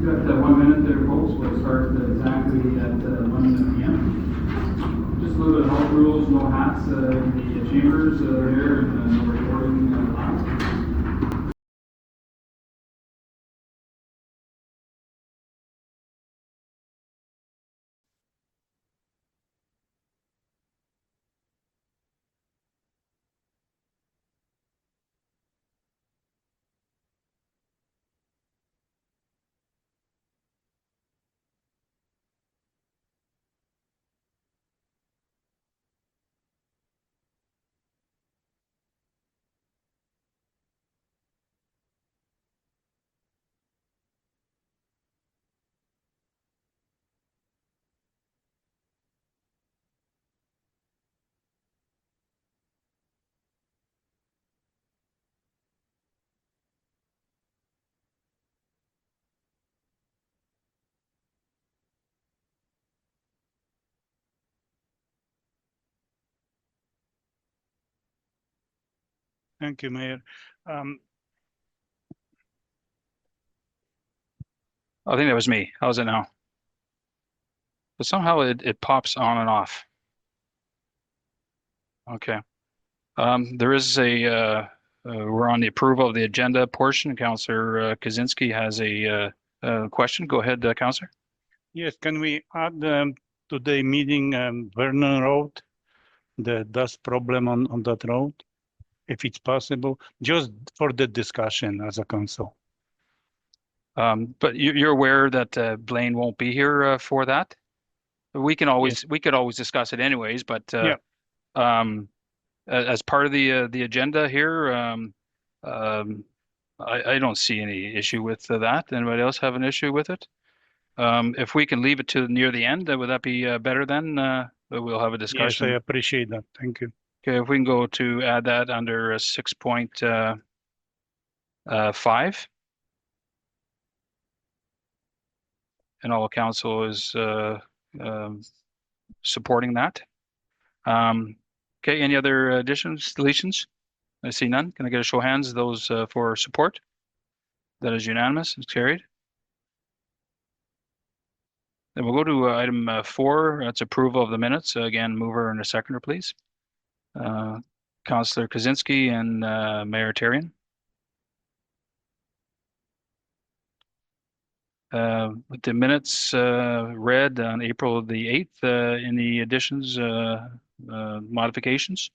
Got 1 minute there, folks. We'll start exactly at 1 p.m. Just a little bit of health rules, no hats in the chambers there, and no recording allowed. Thank you, Mayor. I think that was me. How's it now? But somehow it pops on and off. Okay. There is a, we're on the approval of the agenda portion. Councillor Kaczynski has a question. Go ahead, Councillor. Yes, can we add to the meeting Vernon Road, the dust problem on that road, if it's possible, just for the discussion as a council? But you're aware that Blaine won't be here for that? We can always we could always discuss it anyways, but Yeah. As part of the agenda here, I don't see any issue with that. Anybody else have an issue with it? If we can leave it to near the end, would that be better then? We'll have a discussion. Yes, I appreciate that. Thank you. Okay, if we can go to add that under 6.5. And all council is supporting that. Okay, any other additions, deletions? I see none. Can I get a show of hands, those for support? That is unanimous, it's carried. Then we'll go to item 4, that's approval of the minutes. Again, mover and a seconder, please. Councillor Kaczynski and Mayor Therrien. With the minutes read on April the 8th, any additions, modifications?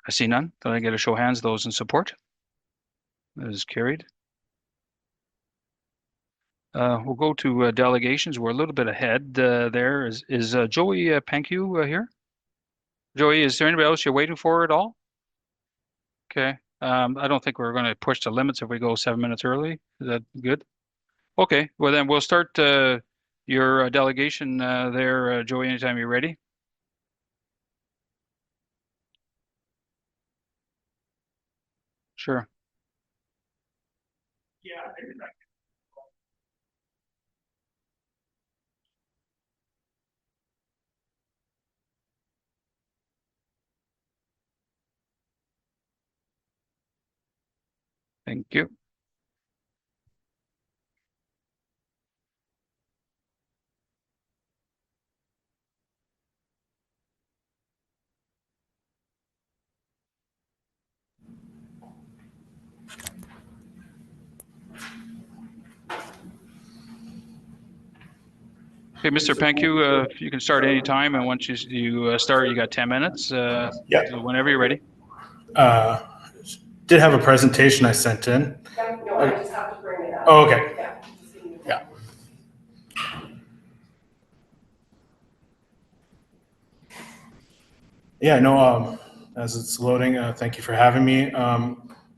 I see none. Can I get a show of hands, those in support? That is carried. We'll go to delegations. We're a little bit ahead there. Is Joey Pankiw here? Joey, is there anybody else you're waiting for at all? Okay. I don't think we're going to push the limits if we go 7 minutes early. Is that good? Okay. Well, then we'll start your delegation there, Joey, anytime you're ready. Sure. Yeah. Thank you. Okay, Mr. Pankiw, you can start any time, and once you start, you got 10 minutes. Yeah. So whenever you're ready. Did have a presentation I sent in. No, I just have to bring it up. Oh, okay. Yeah. Just give me a Yeah. Yeah, no, as it's loading, thank you for having me.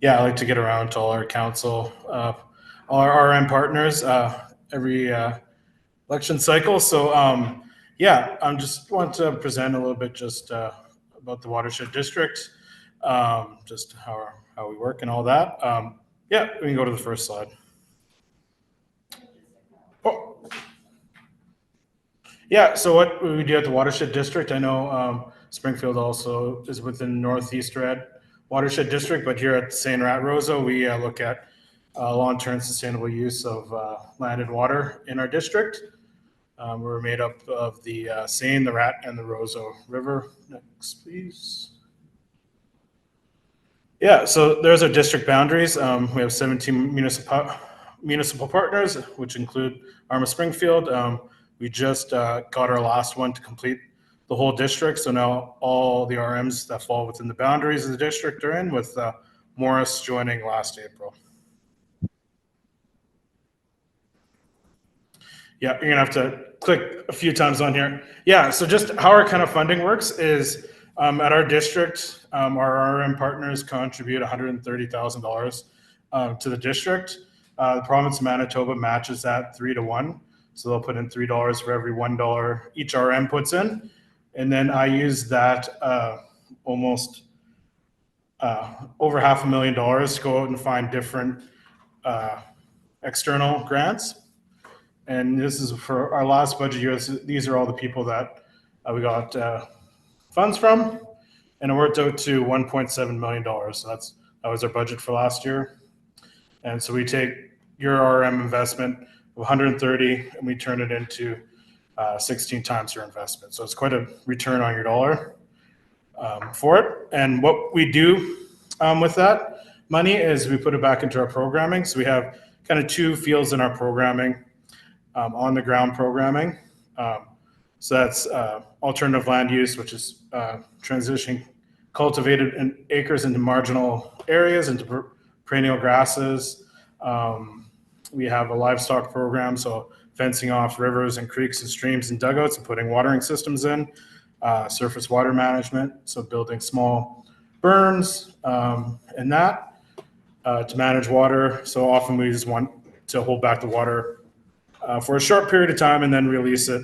Yeah, I like to get around to all our council, all our RM partners every election cycle. So yeah, I just want to present a little bit just about the Watershed District, just how we work and all that. Yeah, we can go to the first slide. Oh. Yeah, so what we do at the Watershed District, I know Springfield also is within Northeast Red Watershed District, but here at Seine Roseau, we look at long-term sustainable use of land and water in our district. We're made up of the Seine, the Rat, and the Roseau River. Next, please. Yeah, so there's our district boundaries. We have 17 municipal partners, which include RM of Springfield. We just got our last one to complete the whole district. So now all the RMs that fall within the boundaries of the district are in, with Morris joining last April. Yeah, you're gonna have to click a few times on here. Yeah, so just how our kind of funding works is at our district, our RM partners contribute $130,000 to the district. The province of Manitoba matches that 3-to-1. So they'll put in $3 for every $1 each RM puts in. And then I use that almost over $500,000 to go out and find different external grants. And this is for our last budget year. These are all the people that we got funds from, and it worked out to $1.7 million. So that was our budget for last year. And so we take your RM investment of 130 and we turn it into 16 times your investment. So it's quite a return on your dollar for it. And what we do with that money is we put it back into our programming. So we have kind of two fields in our programming. On the ground programming. So that's alternative land use, which is transitioning cultivated acres into marginal areas, into perennial grasses. We have a livestock program, so fencing off rivers and creeks and streams and dugouts and putting watering systems in. Surface water management, so building small burns and that to manage water. So often we just want to hold back the water for a short period of time and then release it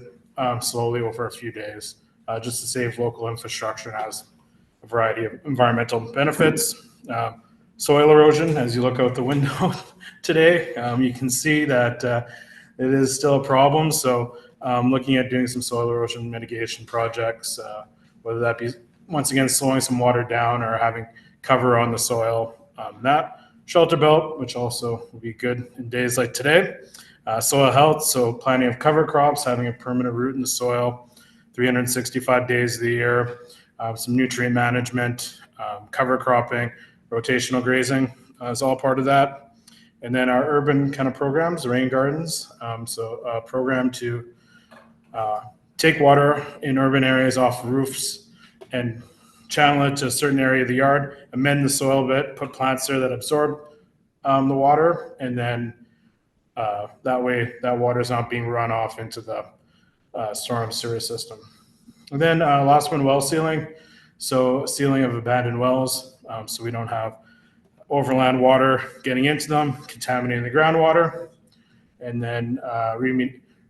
slowly over a few days, just to save local infrastructure and has a variety of environmental benefits. Soil erosion, as you look out the window today, you can see that it is still a problem. So looking at doing some soil erosion mitigation projects, whether that be, once again, slowing some water down or having cover on the soil. That shelter belt, which also will be good in days like today. Soil health, so planting of cover crops, having a permanent root in the soil, 365 days of the year, some nutrient management, cover cropping, rotational grazing is all part of that. And then our urban kind of programs, rain gardens, so a program to take water in urban areas off roofs and channel it to a certain area of the yard, amend the soil a bit, put plants there that absorb the water, and then that way that water is not being run off into the storm sewer system. And then last one, well sealing. So sealing of abandoned wells, so we don't have overland water getting into them, contaminating the groundwater. And then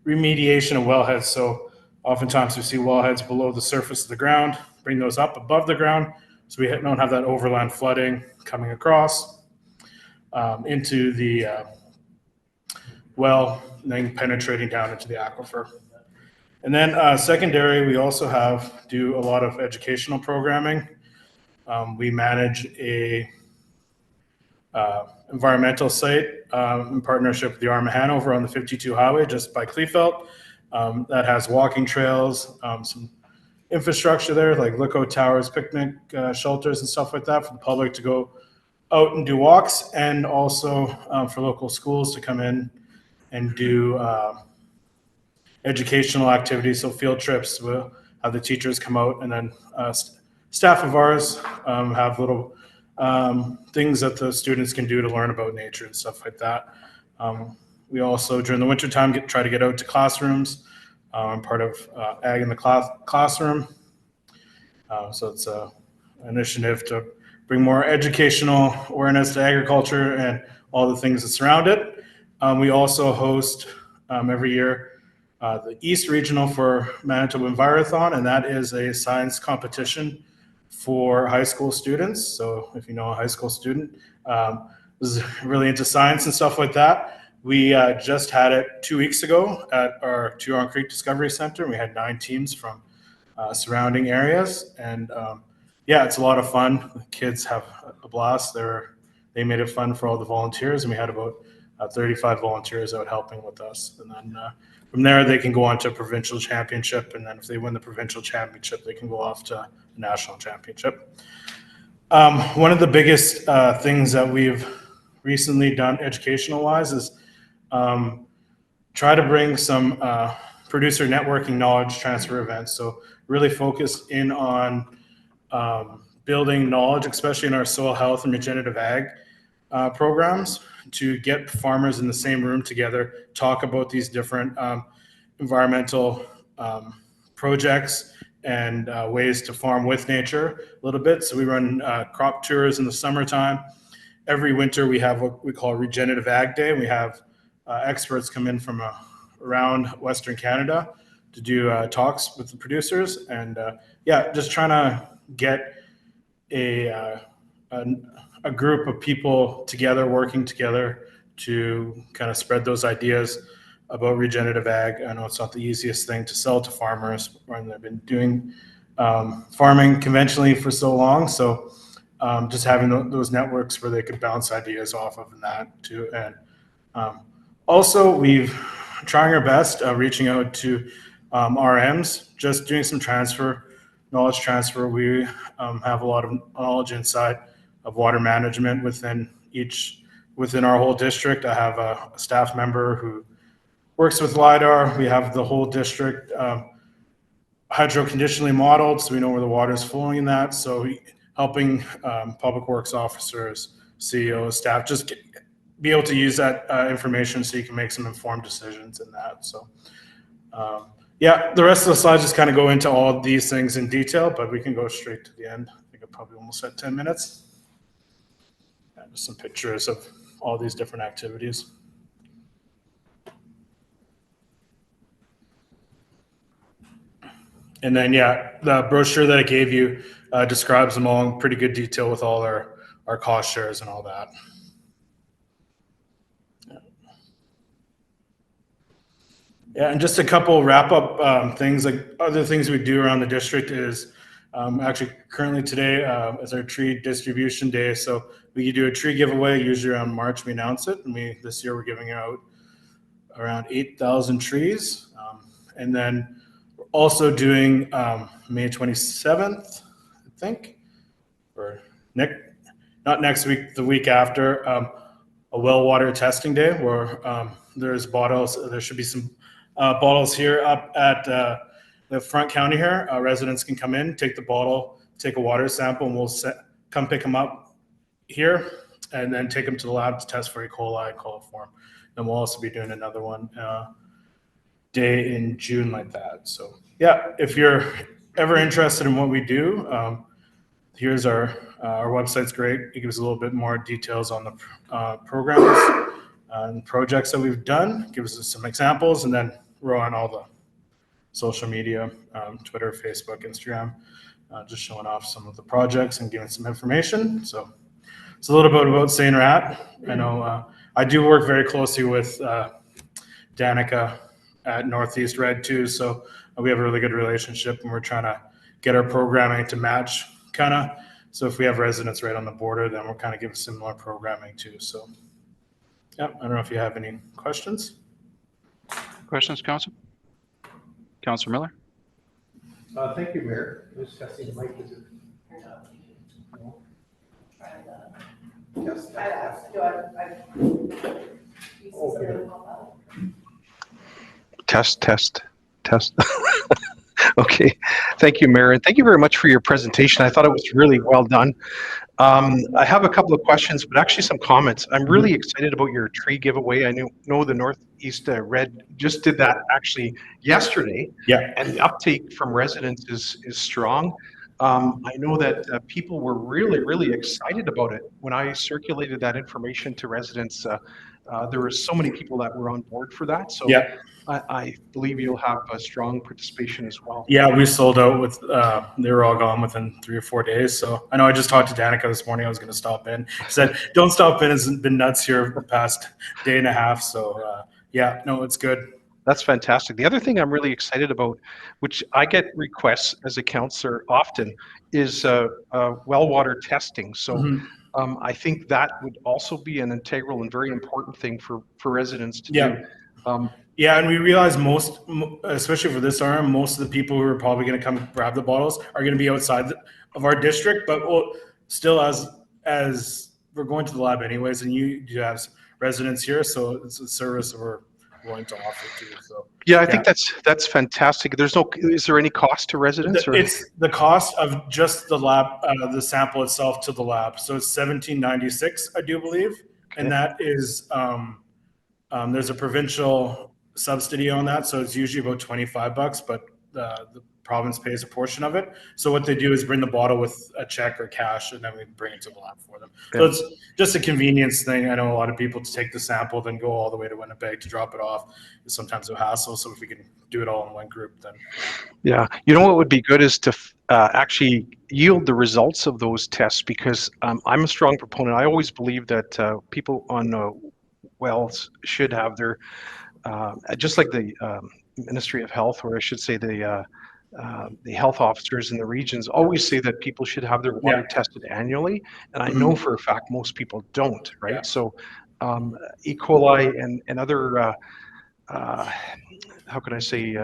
remediation of wellheads. So oftentimes we see wellheads below the surface of the ground, bring those up above the ground, so we don't have that overland flooding coming across into the well, and then penetrating down into the aquifer. And then secondary, we also do a lot of educational programming. We manage a environmental site in partnership with the RM of Hanover on the 52 highway just by Kleefeld. That has walking trails, some infrastructure there like lookout towers, picnic shelters and stuff like that for the public to go out and do walks, and also for local schools to come in and do educational activities, so field trips. We'll have the teachers come out, and then staff of ours have little things that the students can do to learn about nature and stuff like that. We also, during the wintertime, try to get out to classrooms. I'm part of Ag in the Classroom. So it's an initiative to bring more educational awareness to agriculture and all the things that surround it. We also host every year the East Regional for Manitoba Envirothon, and that is a science competition for high school students. So if you know a high school student is really into science and stuff like that, we just had it 2 weeks ago at our Turon Creek Discovery Center. We had 9 teams from surrounding areas, and yeah, it's a lot of fun. The kids have a blast. They're they made it fun for all the volunteers, and we had about 35 volunteers out helping with us. And then from there, they can go on to a provincial championship, and then if they win the provincial championship, they can go off to the national championship. One of the biggest things that we've recently done educational-wise is try to bring some producer networking knowledge transfer events. So really focus in on building knowledge, especially in our soil health and regenerative ag programs, to get farmers in the same room together, talk about these different environmental projects and ways to farm with nature a little bit. So we run crop tours in the summertime. Every winter we have what we call Regenerative Ag Day. We have experts come in from around Western Canada to do talks with the producers, and yeah, just trying to get a group of people together, working together to kind of spread those ideas about regenerative ag. I know it's not the easiest thing to sell to farmers when they've been doing farming conventionally for so long. So just having those networks where they could bounce ideas off of, and that too. And also, we've trying our best reaching out to RMs, just doing some knowledge transfer. We have a lot of knowledge inside of water management within our whole district. I have a staff member who works with LIDAR. We have the whole district hydro-conditionally modeled, so we know where the water is flowing in that. So helping public works officers, CEOs, staff, just be able to use that information so you can make some informed decisions in that. So yeah, the rest of the slides just kind of go into all of these things in detail, but we can go straight to the end. I think I probably almost at 10 minutes. And just some pictures of all these different activities. And then, yeah, the brochure that I gave you describes them all in pretty good detail with all our cost shares and all that. Yeah, and just a couple wrap up things, like other things we do around the district is actually currently today is our tree distribution day. So we do a tree giveaway, usually around March we announce it. And this year we're giving out around 8,000 trees. And then we're also doing May 27th, I think, or not next week, the week after, a well water testing day where there's bottles, there should be some bottles here up at the front counter here. Residents can come in, take the bottle, take a water sample, and we'll come pick them up here and then take them to the lab to test for E. coli and coliform. And we'll also be doing another one day in June like that. So yeah, if you're ever interested in what we do, here's our website's great. It gives a little bit more details on the programs and projects that we've done. Gives us some examples, and then we're on all the social media, Twitter, Facebook, Instagram, just showing off some of the projects and giving some information. So it's a little bit about Seine Rat. I know I do work very closely with Danica at Northeast Red too. So we have a really good relationship, and we're trying to get our programming to match kind of. So if we have residents right on the border, then we'll kind of give similar programming too. So yeah, I don't know if you have any questions. Questions, Council? Councilor Miller? Thank you, Mayor. Just testing the mic. Is it? Yes. I asked, do I you see something pop up? Test. Okay. Thank you, Mayor. And thank you very much for your presentation. I thought it was really well done. I have a couple of questions, but actually some comments. I'm really excited about your tree giveaway. I know the Northeast Red just did that actually yesterday. Yeah. And the uptake from residents is strong. I know that people were really excited about it. When I circulated that information to residents, there were so many people that were on board for that. So Yeah. I believe you'll have a strong participation as well. Yeah, we sold out with, they were all gone within 3 or 4 days. So I know I just talked to Danica this morning. I was going to stop in. I said, don't stop in. It's been nuts here the past day and a half. So yeah, no, it's good. That's fantastic. The other thing I'm really excited about, which I get requests as a counselor often, is well water testing. So I think that would also be an integral and very important thing for residents to Yeah. do. Yeah, and we realize especially for this RM, most of the people who are probably going to come grab the bottles are going to be outside of our district, but still, as we're going to the lab anyways, and you do have residents here, so it's a service we're willing to offer too. So Yeah, I think that's fantastic. Is there any cost to residents? it's the cost of just the lab, the sample itself to the lab. So it's $17.96, I do believe, and that is there's a provincial subsidy on that, so it's usually about $25, but the province pays a portion of it. So what they do is bring the bottle with a check or cash, and then we bring it to the lab for them. So it's just a convenience thing. I know a lot of people to take the sample, then go all the way to Winnipeg to drop it off is sometimes a hassle. So if we can do it all in one group, then. Yeah, you know what would be good is to actually yield the results of those tests, because I'm a strong proponent. I always believe that people on wells should have their, just like the Ministry of Health, or I should say the health officers in the regions always say that people should have their water tested annually, and I know for a fact most people don't, right? Yeah. So E. coli and other, how can I say,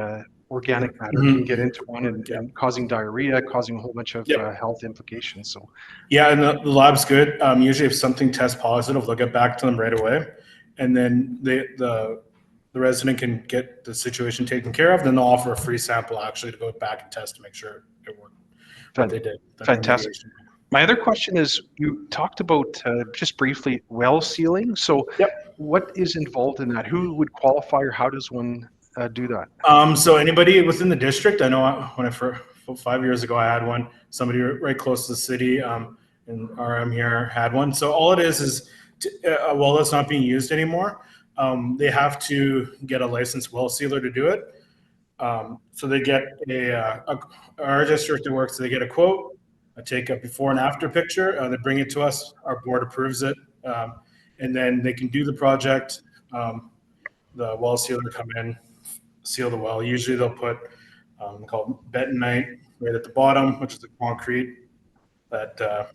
organic matter can get into one and causing diarrhea, causing a whole bunch of health implications. So yeah, and the lab's good. Usually if something tests positive, they'll get back to them right away, and then the resident can get the situation taken care of. Then they'll offer a free sample actually to go back and test to make sure it worked. What they did. Fantastic. My other question is, you talked about just briefly well sealing. So what is involved in that? Who would qualify, or how does one do that? So anybody within the district. I know when 5 years ago I had one. Somebody right close to the city in RM here had one. So all it is a well that's not being used anymore. They have to get a licensed well sealer to do it. So they get our district it works. They get a quote, take a before and after picture. They bring it to us. Our board approves it, and then they can do the project. The well sealer come in, seal the well. Usually they'll put called bentonite right at the bottom, which is the concrete that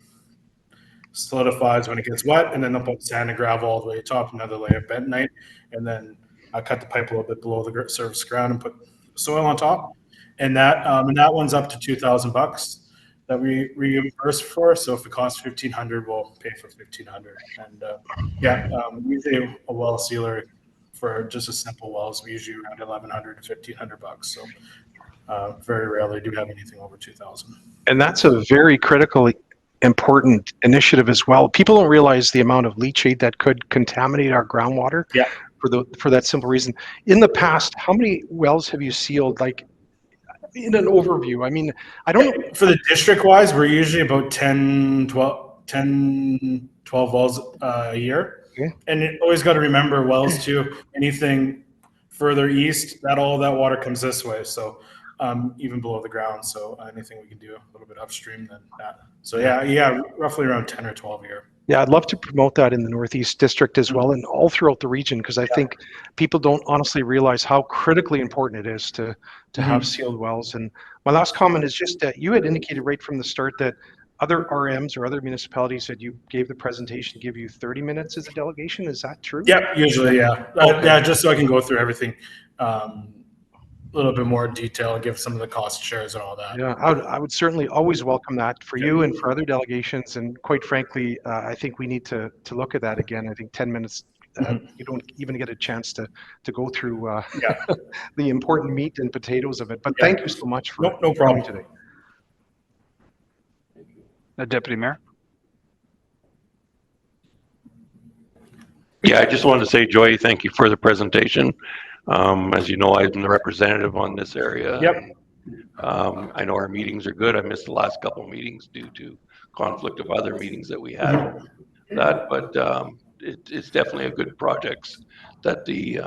solidifies when it gets wet, and then they'll put sand and gravel all the way to the top, another layer of bentonite, and then I cut the pipe a little bit below the surface ground and put soil on top, and that one's up to $2,000 that we reimburse for. So if it costs $1,500, we'll pay for $1,500, and usually a well sealer for just a simple wells, we usually around $1,100 to $1,500. So very rarely do we have anything over 2,000. And that's a very critically important initiative as well. People don't realize the amount of leachate that could contaminate our groundwater. For that simple reason. In the past, how many wells have you sealed? Like in an overview, I mean, I don't know. For the district wise, we're usually about 10, 12 wells a year. Okay. And you always got to remember wells too. Anything further east, all that water comes this way. So even below the ground. So anything we can do a little bit upstream than that. So roughly around 10 or 12 a year. Yeah, I'd love to promote that in the Northeast District as well, and all throughout the region, because I think people don't honestly realize how critically important it is to have sealed wells. And my last comment is just that you had indicated right from the start that other RMs or other municipalities that you gave the presentation give you 30 minutes as a delegation. Is that true? Yeah, usually, yeah. Just so I can go through everything a little bit more detail and give some of the cost shares and all that. Yeah, I would certainly always welcome that for you and for other delegations. And quite frankly, I think we need to look at that again. I think 10 minutes, you don't even get a chance to go through the important meat and potatoes of it. But thank you so much for no problem today. Deputy Mayor. Yeah, I just wanted to say, Joy, thank you for the presentation. As you know, I'm the representative on this area. I know our meetings are good. I missed the last couple of meetings due to conflict of other meetings that we had. But it's definitely a good project that the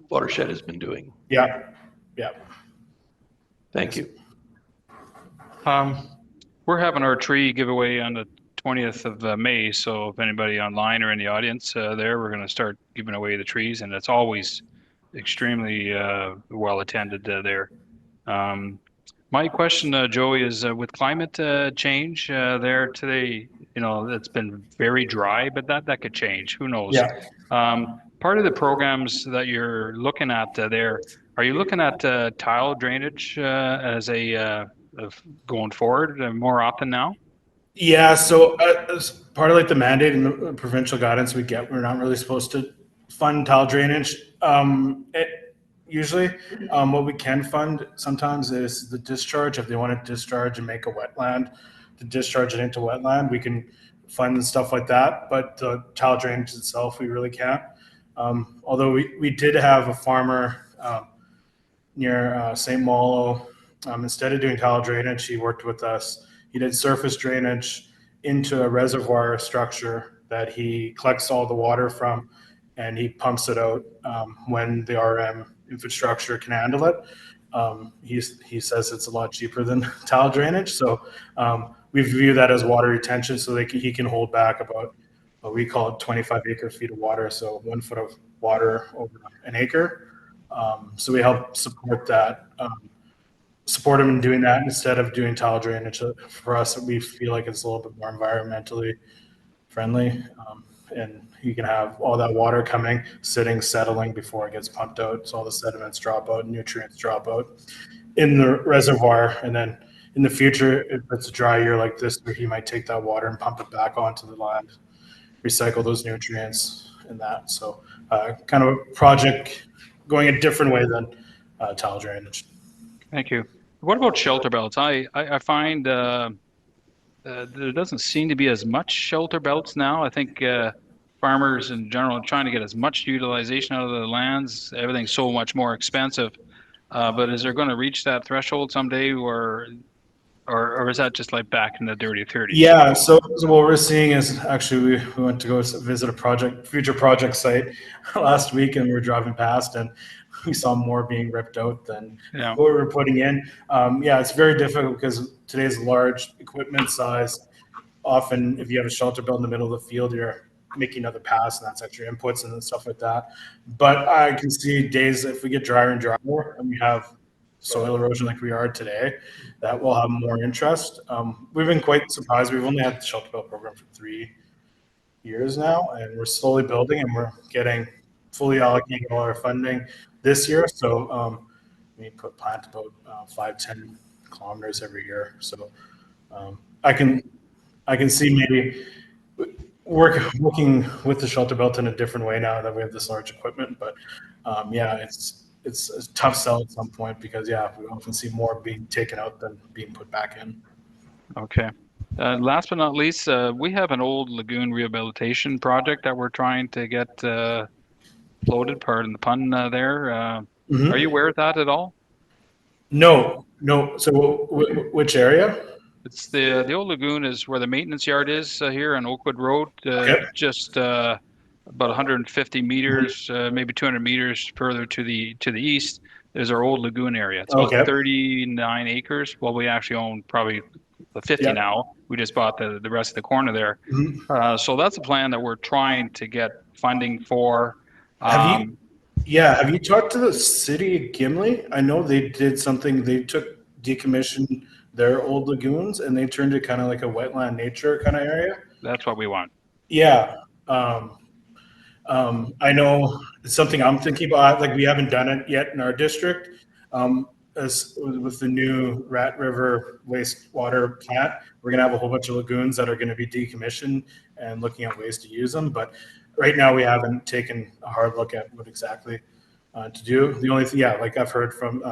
Watershed has been doing. Yeah. Thank you. We're having our tree giveaway on the 20th of May. So if anybody online or in the audience there, we're going to start giving away the trees, and it's always extremely well attended there. My question, Joey, is with climate change there today you know, it's been very dry, but that could change. Who knows? Yeah. Part of the programs that you're looking at there, are you looking at tile drainage as of going forward more often now? Yeah, so as part of like the mandate and the provincial guidance we get, we're not really supposed to fund tile drainage. Usually, what we can fund sometimes is the discharge. If they want to discharge and make a wetland, to discharge it into wetland, we can fund stuff like that. But the tile drainage itself, we really can't. Although we did have a farmer near St. Malo. Instead of doing tile drainage, he worked with us. He did surface drainage into a reservoir structure that he collects all the water from, and he pumps it out when the RM infrastructure can handle it. He says it's a lot cheaper than tile drainage, so we view that as water retention, so he can hold back about what we call it 25 acre feet of water, so 1 foot of water over an acre. So we help support that. Support him in doing that instead of doing tile drainage. For us, we feel like it's a little bit more environmentally friendly, and you can have all that water coming, sitting, settling before it gets pumped out. So all the sediments drop out, nutrients drop out in the reservoir, and then in the future, if it's a dry year like this, where he might take that water and pump it back onto the land, recycle those nutrients and that. So kind of a project going a different way than tile drainage. Thank you. What about shelter belts? I find there doesn't seem to be as much shelter belts now. I think farmers in general are trying to get as much utilization out of the lands. Everything's so much more expensive. But is there going to reach that threshold someday, or is that just like back in the dirty 30s? Yeah, so what we're seeing is actually we went to go visit a future project site last week, and we were driving past, and we saw more being ripped out than what we were putting in. Yeah, it's very difficult because today's large equipment size. Often, if you have a shelter belt in the middle of the field, you're making another pass, and that's extra inputs and stuff like that. But I can see days if we get drier and drier, and we have soil erosion like we are today, that will have more interest. We've been quite surprised. We've only had the shelter belt program for 3 years now, and we're slowly building, and we're getting fully allocated all our funding this year. So we plant about 5-10 kilometers every year. So I can see maybe working with the shelter belt in a different way now that we have this large equipment. But yeah, it's a tough sell at some point because we often see more being taken out than being put back in. Okay. Last but not least, we have an old lagoon rehabilitation project that we're trying to get floated, pardon the pun there. Are you aware of that at all? No. So which area? It's the old lagoon is where the maintenance yard is here on Oakwood Road, just about 150 meters, maybe 200 meters further to the east. There's our old lagoon area. It's about 39 acres. Well, we actually own probably 50 now. We just bought the rest of the corner there. So that's a plan that we're trying to get funding for. Have you talked to the city of Gimli? I know they did something. They decommissioned their old lagoons and they turned it kind of like a wetland nature kind of area. That's what we want. Yeah. I know it's something I'm thinking about. Like we haven't done it yet in our district. As with the new Rat River wastewater plant, we're going to have a whole bunch of lagoons that are going to be decommissioned and looking at ways to use them. But right now we haven't taken a hard look at what exactly to do. The only thing, like I've heard from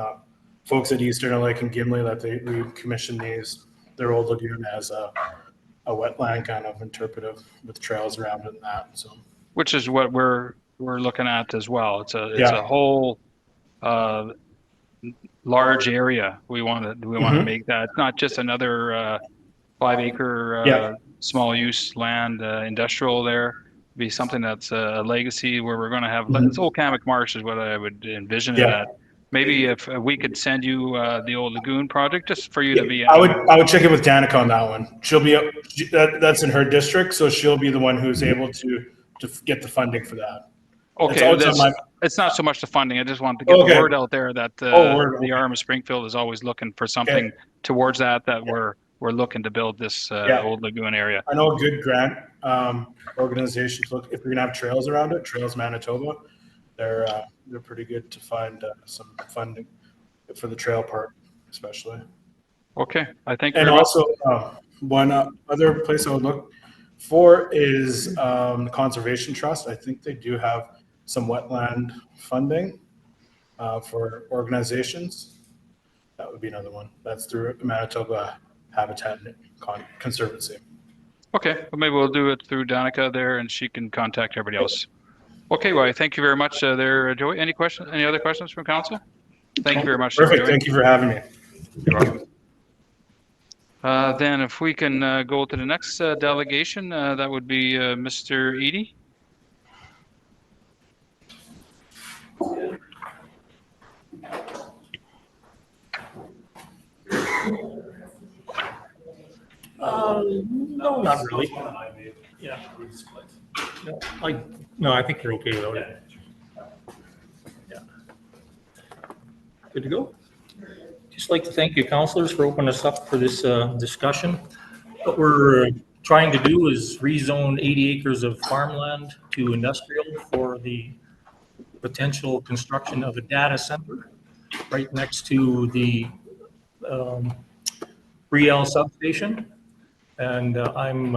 folks at Eastern Lake and Gimli that we commissioned their old lagoon as a wetland kind of interpretive with trails around it and that. So, which is what we're looking at as well. It's a whole large area. We want to make that not just another 5 acre small use land industrial there. Be something that's a legacy where we're going to have it's old Kamek Marsch is what I would envision it at. Maybe if we could send you the old lagoon project just for you to be. I would check in with Danica on that one. She'll be that's in her district, so she'll be the one who's able to get the funding for that. Okay, it's not so much the funding. I just want to get the word out there that the RM of Springfield is always looking for something towards that we're looking to build this Yeah. old lagoon area. I know a good grant organizations look if you're gonna have trails around it. Trails Manitoba, they're pretty good to find some funding for the trail part, especially. Okay, I thank you And very much. also, one other place I would look for is the Conservation Trust. I think they do have some wetland funding for organizations. That would be another one. That's through Manitoba Habitat Conservancy. Okay, well, maybe we'll do it through Danica there, and she can contact everybody else. Okay, well, thank you very much there, Joey. Any questions? Any other questions from council? Thank you very much. Perfect. Joey. Thank you for having me. You're welcome. Then if we can go to the next delegation, that would be Mr. Edie. No, not really. Yeah. No, I think you're okay without it. Yeah. Good to go. Just like to thank you, councilors, for opening us up for this discussion. What we're trying to do is rezone 80 acres of farmland to industrial for the potential construction of a data center right next to the Riel substation. And I'm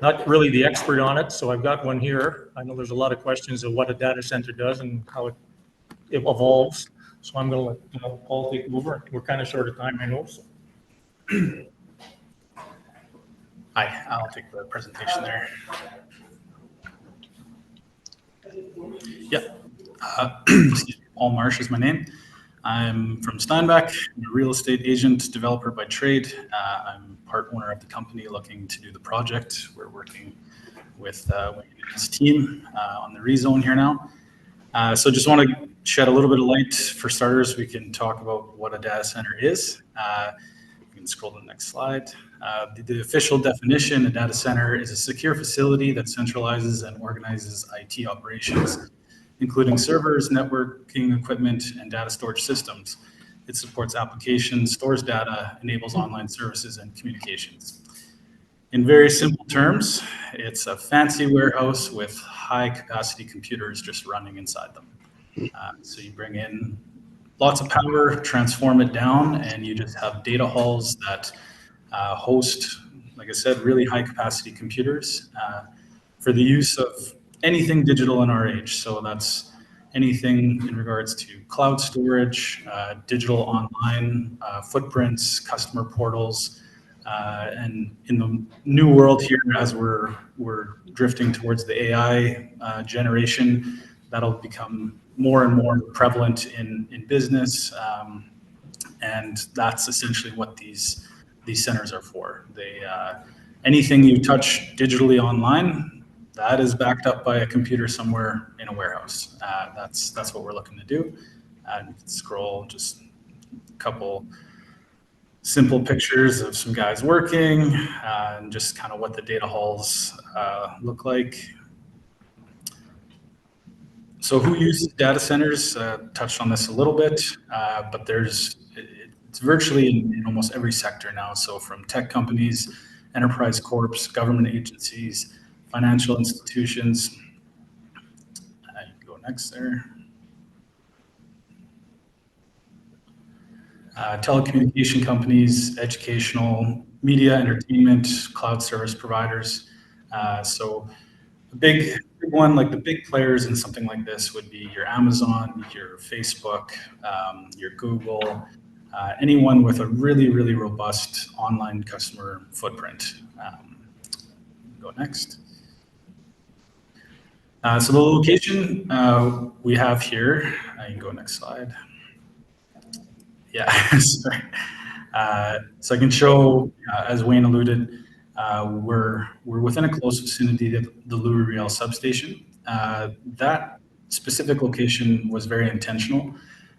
not really the expert on it, so I've got one here. I know there's a lot of questions of what a data center does and how it evolves. So I'm going to let Paul take over. We're kind of short of time, I know. So. Hi, I'll take the presentation there. Yep. Excuse me, Paul Marsch is my name. I'm from Steinbach. I'm a real estate agent, developer by trade. I'm part owner of the company looking to do the project. We're working with his team on the rezone here now. So just want to shed a little bit of light. For starters, we can talk about what a data center is. You can scroll to the next slide. The official definition, a data center is a secure facility that centralizes and organizes IT operations, including servers, networking equipment, and data storage systems. It supports applications, stores data, enables online services and communications. In very simple terms, it's a fancy warehouse with high capacity computers just running inside them. So you bring in lots of power, transform it down, and you just have data halls that host, like I said, really high capacity computers for the use of anything digital in our age. So that's anything in regards to cloud storage, digital online footprints, customer portals, and in the new world here, as we're drifting towards the AI generation, that'll become more and more prevalent in business, and that's essentially what these centers are for. They anything you touch digitally online, that is backed up by a computer somewhere in a warehouse. That's what we're looking to do. And you can scroll just a couple simple pictures of some guys working and just kind of what the data halls look like. So who uses data centers? Touched on this a little bit, but it's virtually in almost every sector now. So from tech companies, enterprise corps, government agencies, financial institutions. You can go next there. Telecommunication companies, educational, media, entertainment, cloud service providers. So a big one, like the big players in something like this would be your Amazon, your Facebook, your Google, anyone with a really, really robust online customer footprint. Go next. So the location we have here, you can go next slide. Yeah, sorry. So I can show, as Wayne alluded, we're within a close vicinity of the Riel substation. That specific location was very intentional.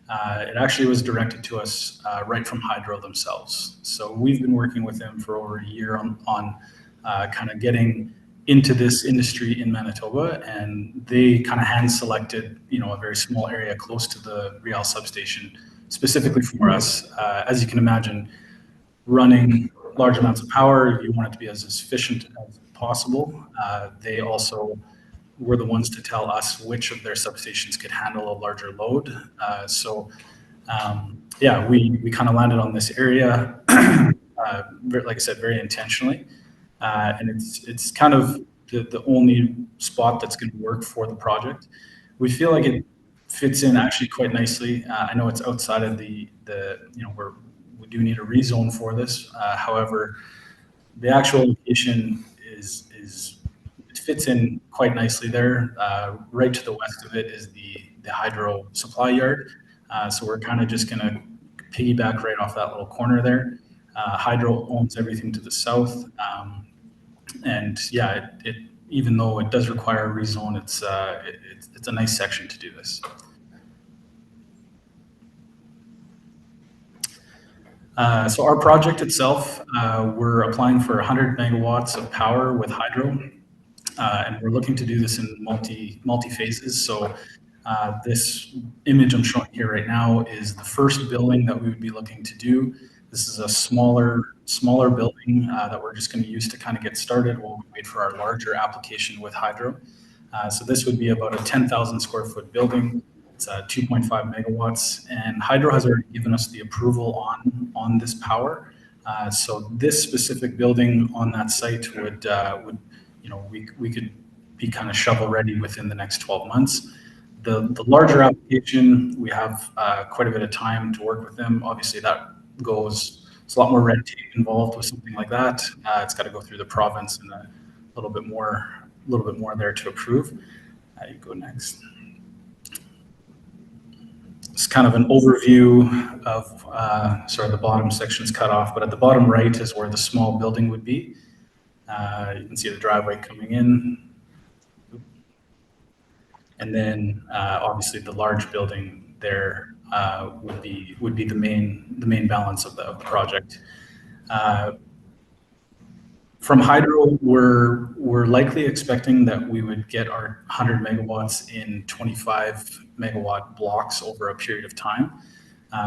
It actually was directed to us right from Hydro themselves. So we've been working with them for over a year on kind of getting into this industry in Manitoba, and they kind of hand selected, a very small area close to the Riel substation specifically for us. As you can imagine, running large amounts of power, you want it to be as efficient as possible. They also were the ones to tell us which of their substations could handle a larger load. Yeah, we kind of landed on this area, like I said, very intentionally. And it's kind of the only spot that's going to work for the project. We feel like it fits in actually quite nicely. I know it's outside of the we do need a rezone for this. However, the actual location it fits in quite nicely there. Right to the west of it is the hydro supply yard. So we're kind of just going to piggyback right off that little corner there. Hydro owns everything to the south. And yeah, it even though it does require a rezone, it's a nice section to do this. So our project itself, we're applying for 100 megawatts of power with hydro, and we're looking to do this in multi phases. So this image I'm showing here right now is the first building that we would be looking to do. This is a smaller building that we're just going to use to kind of get started while we wait for our larger application with hydro. So this would be about a 10,000 square foot building. It's 2.5 megawatts, and hydro has already given us the approval on this power. So this specific building on that site would we could be kind of shovel ready within the next 12 months. The larger application, we have quite a bit of time to work with them. Obviously, it's a lot more red tape involved with something like that. It's got to go through the province and a little bit more there to approve. You go next. It's kind of an overview of, sorry, the bottom section's cut off, but at the bottom right is where the small building would be. You can see the driveway coming in. And then obviously the large building there would be the main balance of the project. From hydro, we're likely expecting that we would get our 100 megawatts in 25 megawatt blocks over a period of time.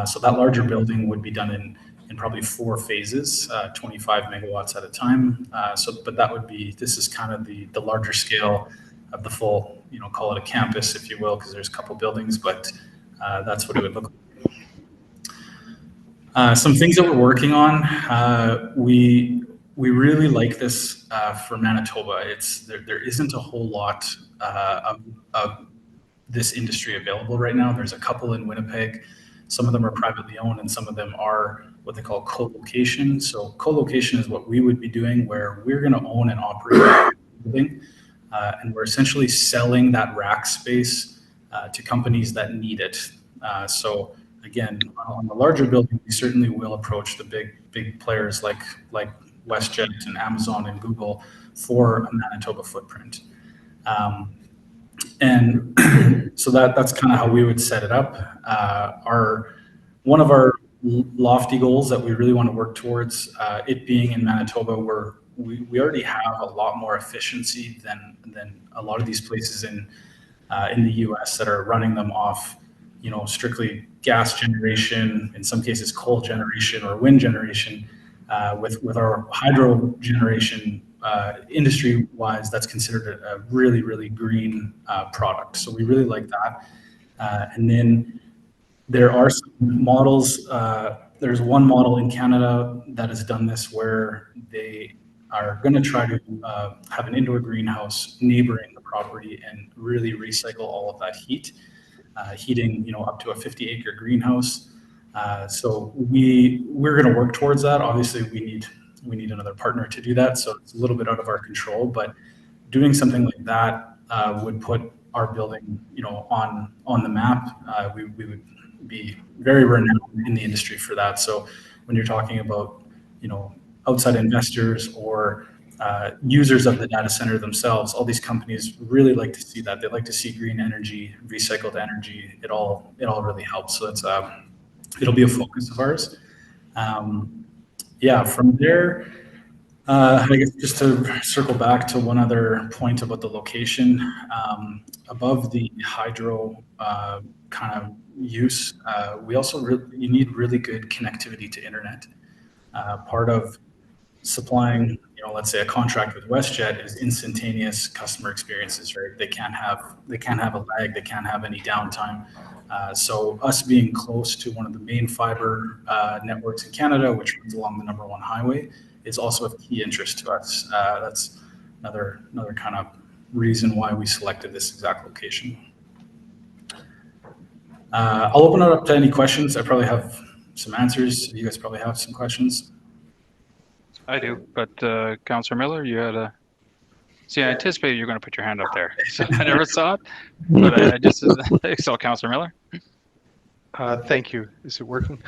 So that larger building would be done in probably 4 phases, 25 megawatts at a time. But this is kind of the larger scale of the full, call it a campus, if you will, because there's a couple buildings, but that's what it would look like. Some things that we're working on, we really like this for Manitoba. There isn't a whole lot of this industry available right now. There's a couple in Winnipeg. Some of them are privately owned, and some of them are what they call co-location. So co-location is what we would be doing, where we're going to own and operate a building, and we're essentially selling that rack space to companies that need it. So again, on the larger building, we certainly will approach the big players like WestJet and Amazon and Google for a Manitoba footprint. And so that's kind of how we would set it up. One of our lofty goals that we really want to work towards, it being in Manitoba, we already have a lot more efficiency than a lot of these places in the US that are running them off, strictly gas generation, in some cases coal generation or wind generation. With our hydro generation, industry-wise, that's considered a really, really green product. So we really like that. And then there are some models. There's one model in Canada that has done this, where they are going to try to have an indoor greenhouse neighboring the property and really recycle all of that heat, heating up to a 50-acre greenhouse. So we're going to work towards that. Obviously, we need another partner to do that, so it's a little bit out of our control. But doing something like that would put our building, on the map. We would be very renowned in the industry for that. So when you're talking about, outside investors or users of the data center themselves, all these companies really like to see that. They like to see green energy, recycled energy. It all really helps. So it'll be a focus of ours. From there, I guess just to circle back to one other point about the location, above the hydro kind of use, we also you need really good connectivity to internet. Part of supplying, let's say a contract with WestJet is instantaneous customer experiences, right? They can't have a lag, they can't have any downtime. So us being close to one of the main fiber networks in Canada, which runs along the #1 highway, is also of key interest to us. That's another kind of reason why we selected this exact location. I'll open it up to any questions. I probably have some answers. You guys probably have some questions. I do, but Councillor Miller, you had a. See, I anticipated you were going to put your hand up there, so I never saw it. But I just saw Councillor Miller. Thank you. Is it working?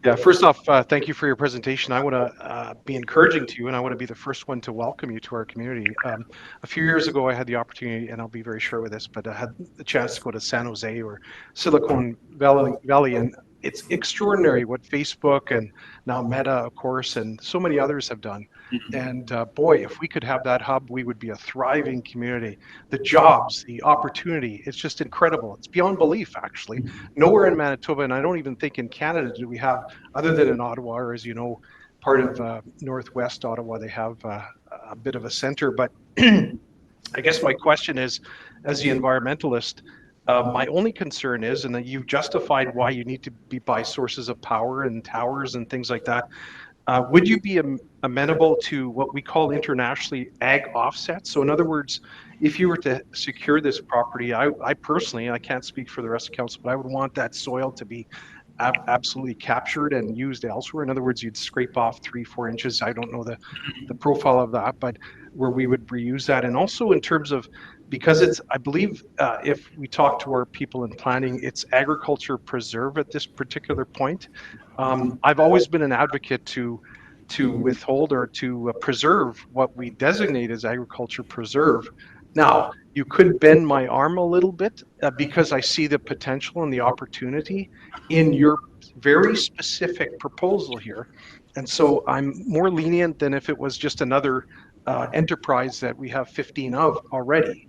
Yeah, first off, thank you for your presentation. I want to be encouraging to you, and I want to be the first one to welcome you to our community. A few years ago, I had the opportunity, and I'll be very short with this, but I had the chance to go to San Jose or Silicon Valley, and it's extraordinary what Facebook and now Meta, of course, and so many others have done. And boy, if we could have that hub, we would be a thriving community. The jobs, the opportunity, it's just incredible. It's beyond belief, actually. Nowhere in Manitoba, and I don't even think in Canada do we have, other than in Ottawa, or as you know, part of Northwest Ottawa, they have a bit of a center. But I guess my question is, as the environmentalist, my only concern is, and that you've justified why you need to be by sources of power and towers and things like that, would you be amenable to what we call internationally ag offsets? So in other words, if you were to secure this property, I personally, I can't speak for the rest of council, but I would want that soil to be absolutely captured and used elsewhere. In other words, you'd scrape off 3-4 inches. I don't know the profile of that, but where we would reuse that. And also in terms of, because it's, I believe, if we talk to our people in planning, it's agriculture preserve at this particular point. I've always been an advocate to withhold or to preserve what we designate as agriculture preserve. Now, you could bend my arm a little bit because I see the potential and the opportunity in your very specific proposal here. And so I'm more lenient than if it was just another enterprise that we have 15 of already.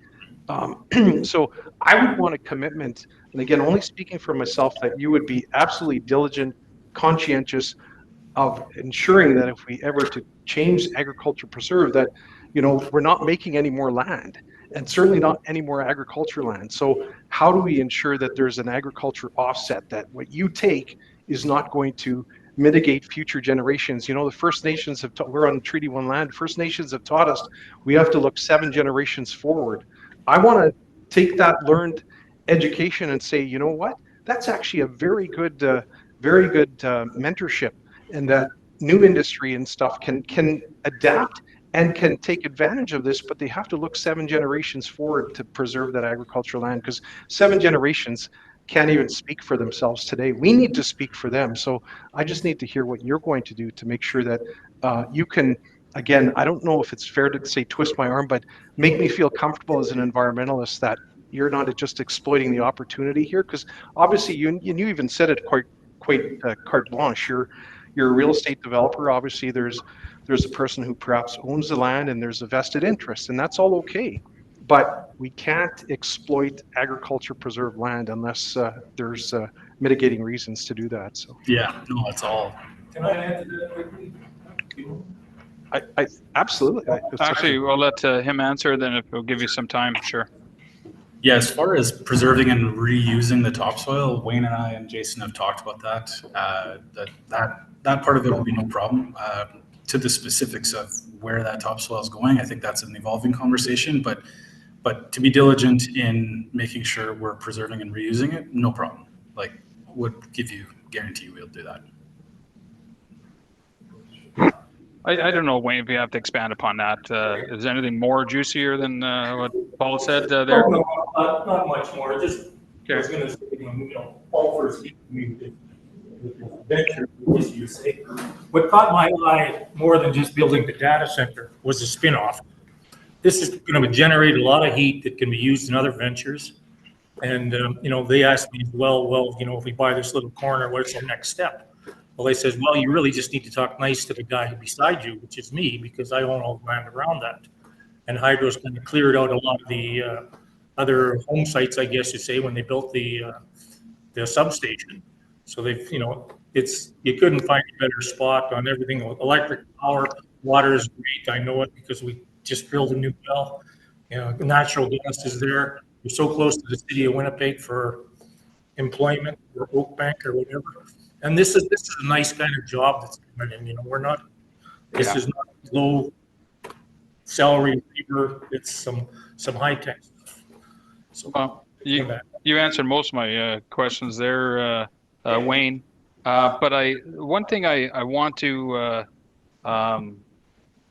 So I would want a commitment, and again, only speaking for myself, that you would be absolutely diligent, conscientious of ensuring that if we ever to change agriculture preserve, that, you know, we're not making any more land, and certainly not any more agriculture land. So how do we ensure that there's an agriculture offset, that what you take is not going to mitigate future generations? You know, the First Nations have we're on Treaty 1 land. First Nations have taught us we have to look 7 generations forward. I want to take that learned education and say, you know what, that's actually a very good mentorship, and that new industry and stuff can adapt and can take advantage of this, but they have to look 7 generations forward to preserve that agricultural land, because 7 generations can't even speak for themselves today. We need to speak for them. So I just need to hear what you're going to do to make sure that you can, again, I don't know if it's fair to say twist my arm, but make me feel comfortable as an environmentalist that you're not just exploiting the opportunity here, because obviously you even said it quite carte blanche. You're a real estate developer. Obviously there's a person who perhaps owns the land and there's a vested interest, and that's all okay. But we can't exploit agriculture preserved land unless there's mitigating reasons to do that. So Yeah, no, that's all. Can I answer that quickly? I absolutely. Actually, we'll let him answer, then if we'll give you some time, sure. Yeah, as far as preserving and reusing the topsoil, Wayne and I and Jason have talked about that. That part of it will be no problem. To the specifics of where that topsoil is going, I think that's an evolving conversation. But to be diligent in making sure we're preserving and reusing it, no problem. Like, would guarantee we'll do that. I don't know, Wayne, if you have to expand upon that. Is there anything more juicier than what Paul said there? No, not much more. Just, I was going to say, you know, Paul first came to me with this venture, as you say. What caught my eye more than just building the data center was the spin-off. This is going to generate a lot of heat that can be used in other ventures. And, you know, they asked me, well, you know, if we buy this little corner, what's the next step? Well, they says, well, you really just need to talk nice to the guy beside you, which is me, because I own all the land around that. And Hydro's kind of cleared out a lot of the other home sites, I guess you say, when they built the substation. So they've, you know, you couldn't find a better spot on everything. Electric power, water is great. I know it because we just drilled a new well. You know, natural gas is there. You're so close to the city of Winnipeg for employment or Oak Bank or whatever. And this is a nice kind of job that's coming in. You know, this is not low salary labor. It's some high tech stuff. So you answered most of my questions there, Wayne. But one thing I want to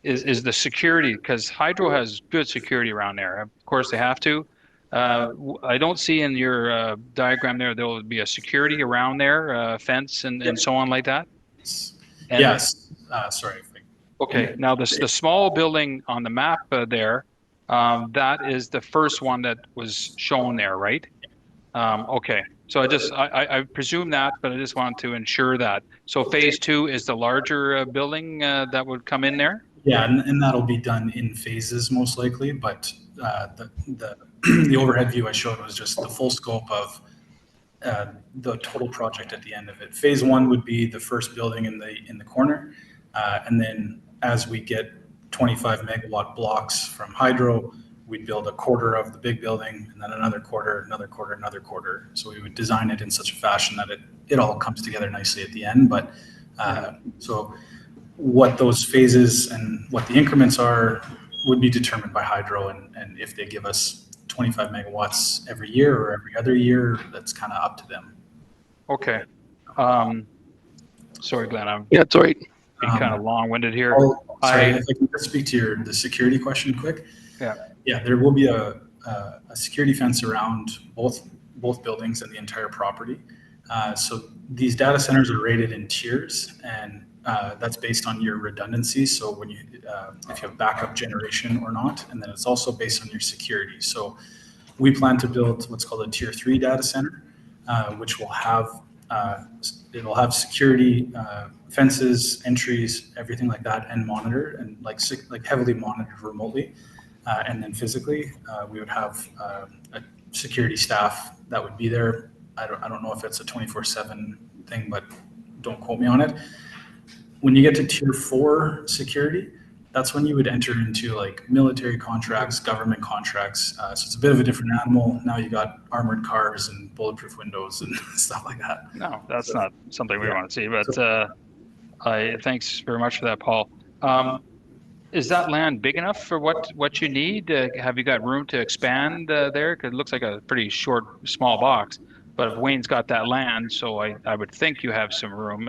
is the security, because Hydro has good security around there. Of course, they have to. I don't see in your diagram there will be a security around there, fence and so on like that. And, yes. Sorry. Okay. Now the small building on the map there, that is the first one that was shown there, right? Okay. So I presume that, but I just want to ensure that. So phase 2 is the larger building that would come in there? Yeah, and that'll be done in phases most likely, but the the overhead view I showed was just the full scope of the total project at the end of it. Phase 1 would be the first building in the corner, and then as we get 25 megawatt blocks from Hydro, we'd build a quarter of the big building, and then another quarter, another quarter, another quarter. So we would design it in such a fashion that it all comes together nicely at the end. But so what those phases and what the increments are would be determined by Hydro, and if they give us 25 megawatts every year or every other year, that's kind of up to them. Okay. Sorry, Glenn. Yeah, it's all right. Being kind of long-winded here. Sorry, if I can just speak to the security question quick. Yeah, there will be a security fence around both buildings and the entire property. So these data centers are rated in tiers, and that's based on your redundancy. So when if you have backup generation or not, and then it's also based on your security. So we plan to build what's called a tier 3 data center, which will have it'll have security, fences, entries, everything like that, and monitored and like heavily monitored remotely. And then physically, we would have a security staff that would be there. I don't know if it's a 24/7 thing, but don't quote me on it. When you get to tier 4 security, that's when you would enter into like military contracts, government contracts. So it's a bit of a different animal. Now you got armored cars and bulletproof windows and stuff like that. No, that's not something we want to see, but thanks very much for that, Paul. Is that land big enough for what you need? Have you got room to expand there? Because it looks like a pretty small box. But if Wayne's got that land, so I would think you have some room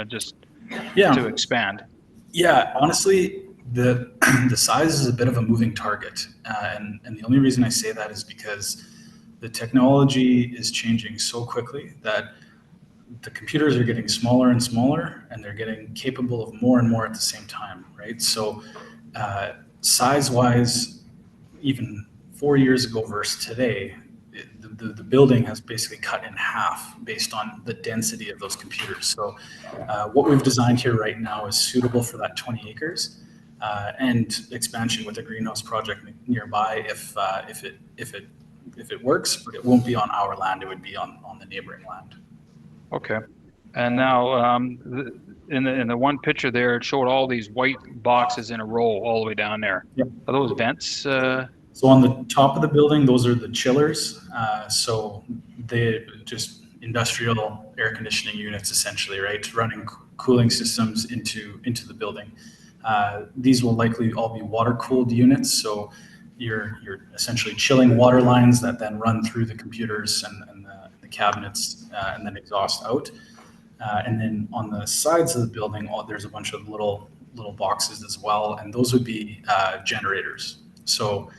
to expand. Yeah, honestly, the size is a bit of a moving target. And the only reason I say that is because the technology is changing so quickly that the computers are getting smaller and smaller, and they're getting capable of more and more at the same time, right? So size-wise, even 4 years ago versus today, the building has basically cut in half based on the density of those computers. So what we've designed here right now is suitable for that 20 acres and expansion with a greenhouse project nearby if it works, but it won't be on our land, it would be on the neighboring land. Okay. And now in the one picture there, it showed all these white boxes in a row all the way down there. Yep. Are those vents? So on the top of the building, those are the chillers. So they just industrial air conditioning units, essentially, right? Running cooling systems into the building. These will likely all be water-cooled units. So you're essentially chilling water lines that then run through the computers and the cabinets and then exhaust out. And then on the sides of the building, there's a bunch of little boxes as well, and those would be generators. So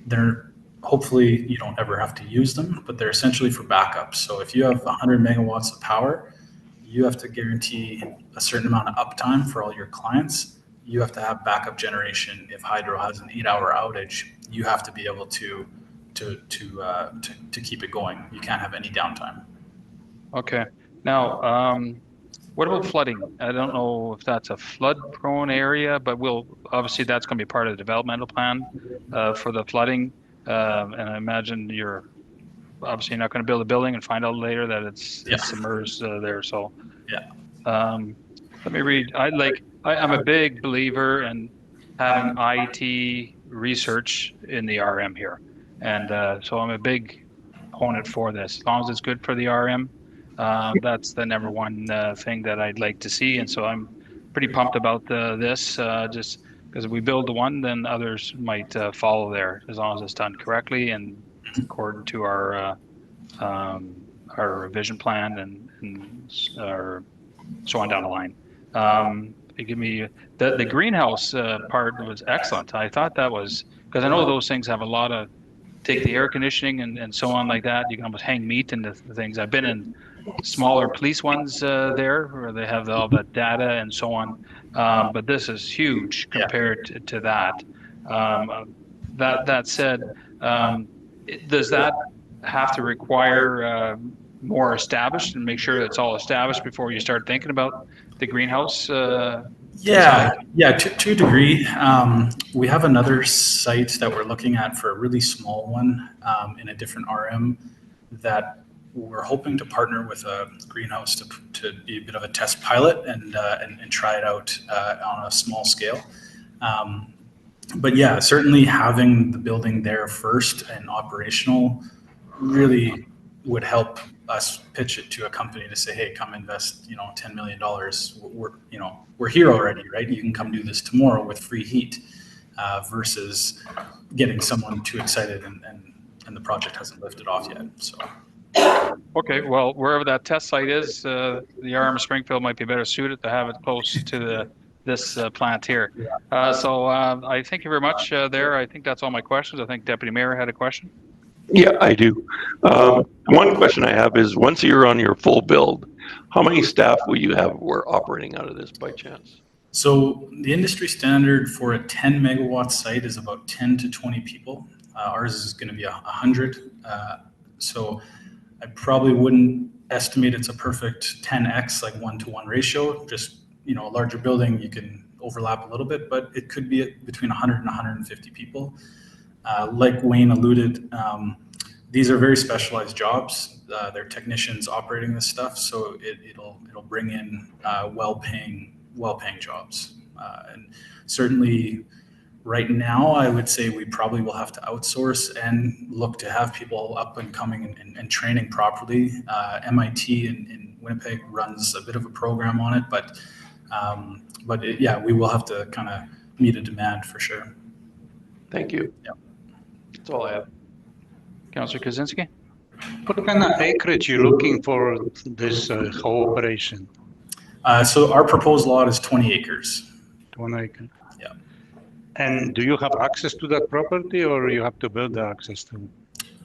they're hopefully you don't ever have to use them, but they're essentially for backup. So if you have 100 megawatts of power, you have to guarantee a certain amount of uptime for all your clients. You have to have backup generation. If Hydro has an 8-hour outage, you have to be able to keep it going. You can't have any downtime. Okay. Now, what about flooding? I don't know if that's a flood-prone area, but obviously that's going to be part of the developmental plan for the flooding. And I imagine you're obviously not going to build a building and find out later that it's submerged there. So, yeah. Let me read. I'm a big believer in having IT research in the RM here. And so I'm a big opponent for this. As long as it's good for the RM, that's the number one thing that I'd like to see. And so I'm pretty pumped about this, just because if we build the one, then others might follow there, as long as it's done correctly and according to our vision plan and our so on down the line. It give me the greenhouse part was excellent. I thought that was because I know those things have a lot of take the air conditioning and so on like that. You can almost hang meat into the things. I've been in smaller police ones there where they have all the data and so on. But this is huge compared to that. That said, does that have to require more established and make sure it's all established before you start thinking about the greenhouse? Yeah, to a degree. We have another site that we're looking at for a really small one in a different RM that we're hoping to partner with a greenhouse to be a bit of a test pilot and try it out on a small scale. But yeah, certainly having the building there first and operational really would help us pitch it to a company to say, hey, come invest, $10 million. We're here already, right? You can come do this tomorrow with free heat versus getting someone too excited and the project hasn't lifted off yet. So. Okay, well, wherever that test site is, the RM of Springfield might be better suited to have it close to this plant here. So I thank you very much there. I think that's all my questions. I think Deputy Mayor had a question. Yeah, I do. One question I have is, once you're on your full build, how many staff will you have who are operating out of this by chance? So the industry standard for a 10 megawatt site is about 10 to 20 people. Ours is going to be 100. So I probably wouldn't estimate it's a perfect 10x, like 1-to-1 ratio. Just, a larger building, you can overlap a little bit, but it could be between 100 and 150 people. Like Wayne alluded, these are very specialized jobs. They're technicians operating this stuff, so it'll bring in well-paying jobs. And certainly, right now, I would say we probably will have to outsource and look to have people up and coming and training properly. MIT in Winnipeg runs a bit of a program on it, but we will have to kind of meet a demand for sure. Thank you. Yeah. That's all I have. Councillor Kaczynski? What kind of acreage you looking for this whole operation? So our proposed lot is 20 acres. 1 acre. Yeah. And do you have access to that property, or you have to build the access to it?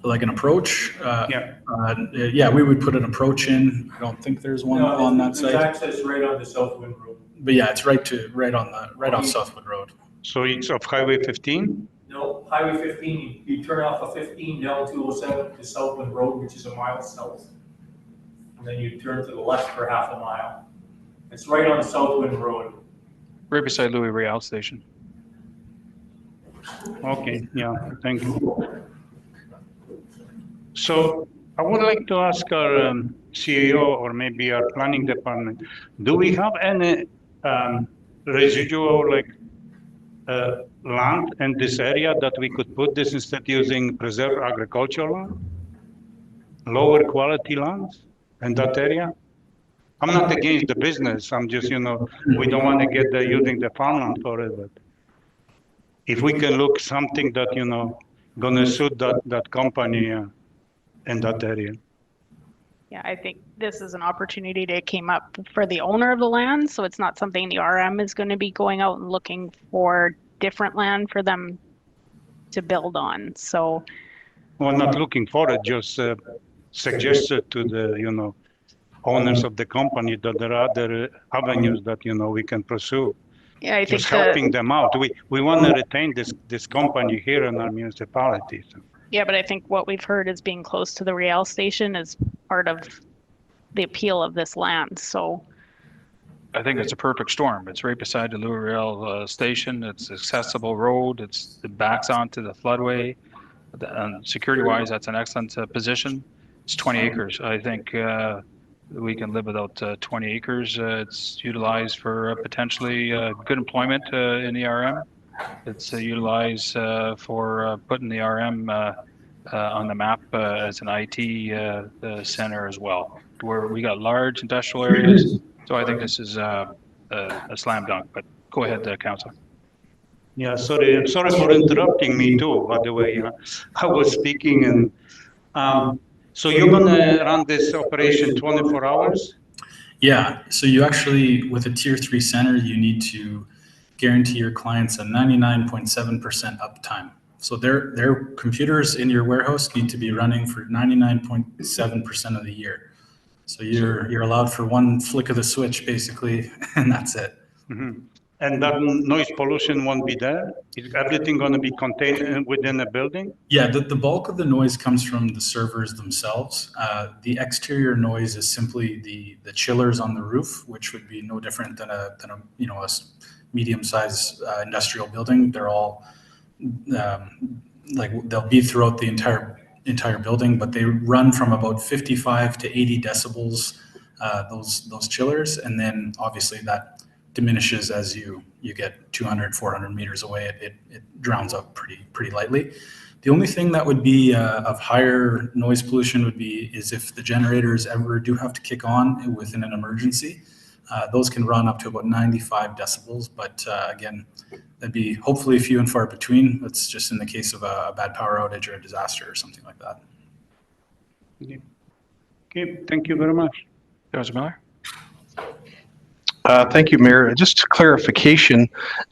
Like an approach? Yeah. We would put an approach in. I don't think there's one on that site. There's access right on the Southwind Road. But yeah, it's right off Southwood Road. So it's off Highway 15? No, Highway 15, you turn off of 15 down 207 to Southwind Road, which is a mile south. And then you turn to the left for half a mile. It's right on Southwind Road. Right beside Louis Real Station. Okay, yeah, thank you. So I would like to ask our CEO or maybe our planning department, do we have any residual land in this area that we could put this instead using preserved agricultural land? Lower quality lands in that area? I'm not against the business, I'm just, we don't want to get using the farmland for it, but if we can look something that, gonna suit that company in that area. Yeah, I think this is an opportunity that came up for the owner of the land, so it's not something the RM is going to be going out and looking for different land for them to build on. So, well, not looking for it, just suggested to the owners of the company that there are other avenues that we can pursue. Yeah, I think just helping them out. We want to retain this company here in our municipality. So. Yeah, but I think what we've heard is being close to the Real Station is part of the appeal of this land. So I think it's a perfect storm. It's right beside the Louis Real Station. It's accessible road. It backs onto the floodway. Security-wise, that's an excellent position. It's 20 acres. I think we can live without 20 acres. It's utilized for potentially good employment in the RM. It's utilized for putting the RM on the map as an IT center as well, where we got large industrial areas. So I think this is a slam dunk, but go ahead, Council. Yeah, sorry, and sorry for interrupting me too, by the way. I was speaking and so you're gonna run this operation 24 hours? Yeah, so you actually, with a tier 3 center, you need to guarantee your clients a 99.7% uptime. So their computers in your warehouse need to be running for 99.7% of the year. So you're allowed for one flick of the switch basically, and that's it. Mm-hmm. And that noise pollution won't be there? Is everything going to be contained within a building? Yeah, the bulk of the noise comes from the servers themselves. The exterior noise is simply the chillers on the roof, which would be no different than a medium-sized industrial building. They're all they'll be throughout the entire building, but they run from about 55 to 80 decibels. Those chillers, and then obviously that diminishes as you get 200, 400 meters away. It drowns out pretty lightly. The only thing that would be of higher noise pollution is if the generators ever do have to kick on within an emergency. Those can run up to about 95 decibels, but again, that'd be hopefully few and far between. That's just in the case of a bad power outage or a disaster or something like that. Okay, thank you very much. Councilor Miller? Thank you, Mayor. Just clarification,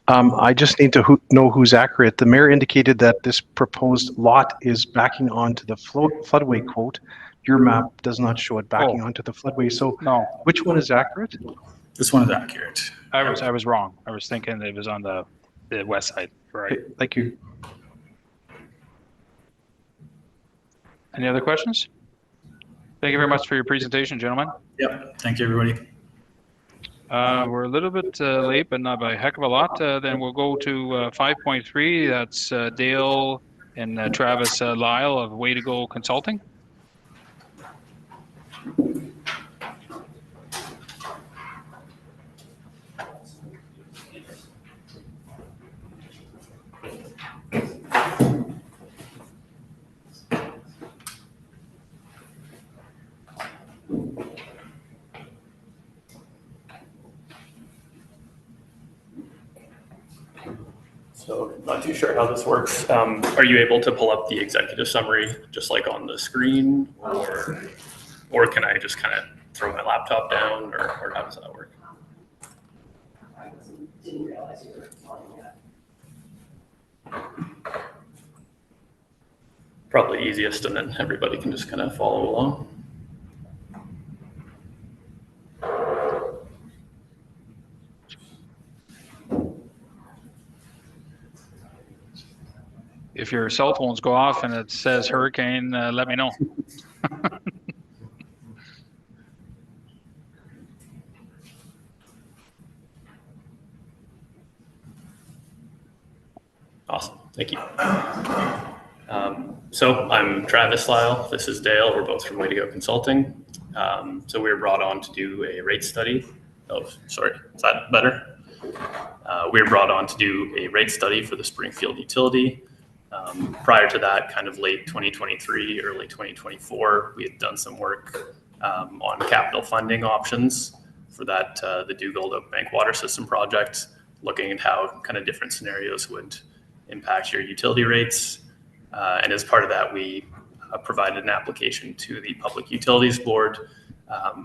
I just need to know who's accurate. The mayor indicated that this proposed lot is backing onto the floodway quote. Your map does not show it backing onto the floodway. So no, which one is accurate? This one is accurate. I was wrong. I was thinking it was on the west side. Right. Okay, thank you. Any other questions? Thank you very much for your presentation, gentlemen. Yep. Thank you, everybody. We're a little bit late, but not by a heck of a lot. Then we'll go to 5.3. That's Dale and Travis Lyle of Way to Go Consulting. So not too sure how this works. Are you able to pull up the executive summary just like on the screen, or can I just kind of throw my laptop down, or how does that work? Didn't realize you were on yet. Probably easiest, and then everybody can just kind of follow along. If your cell phones go off and it says hurricane, let me know. Awesome, thank you. So I'm Travis Lyle, this is Dale, we're both from Way to Go Consulting. So we were brought on to do a rate study. Oh, sorry, is that better? We were brought on to do a rate study for the Springfield utility. Prior to that, kind of late 2023, early 2024, we had done some work on capital funding options for that, the Dugald Oak Bank water system project, looking at how kind of different scenarios would impact your utility rates. And as part of that, we provided an application to the Public Utilities Board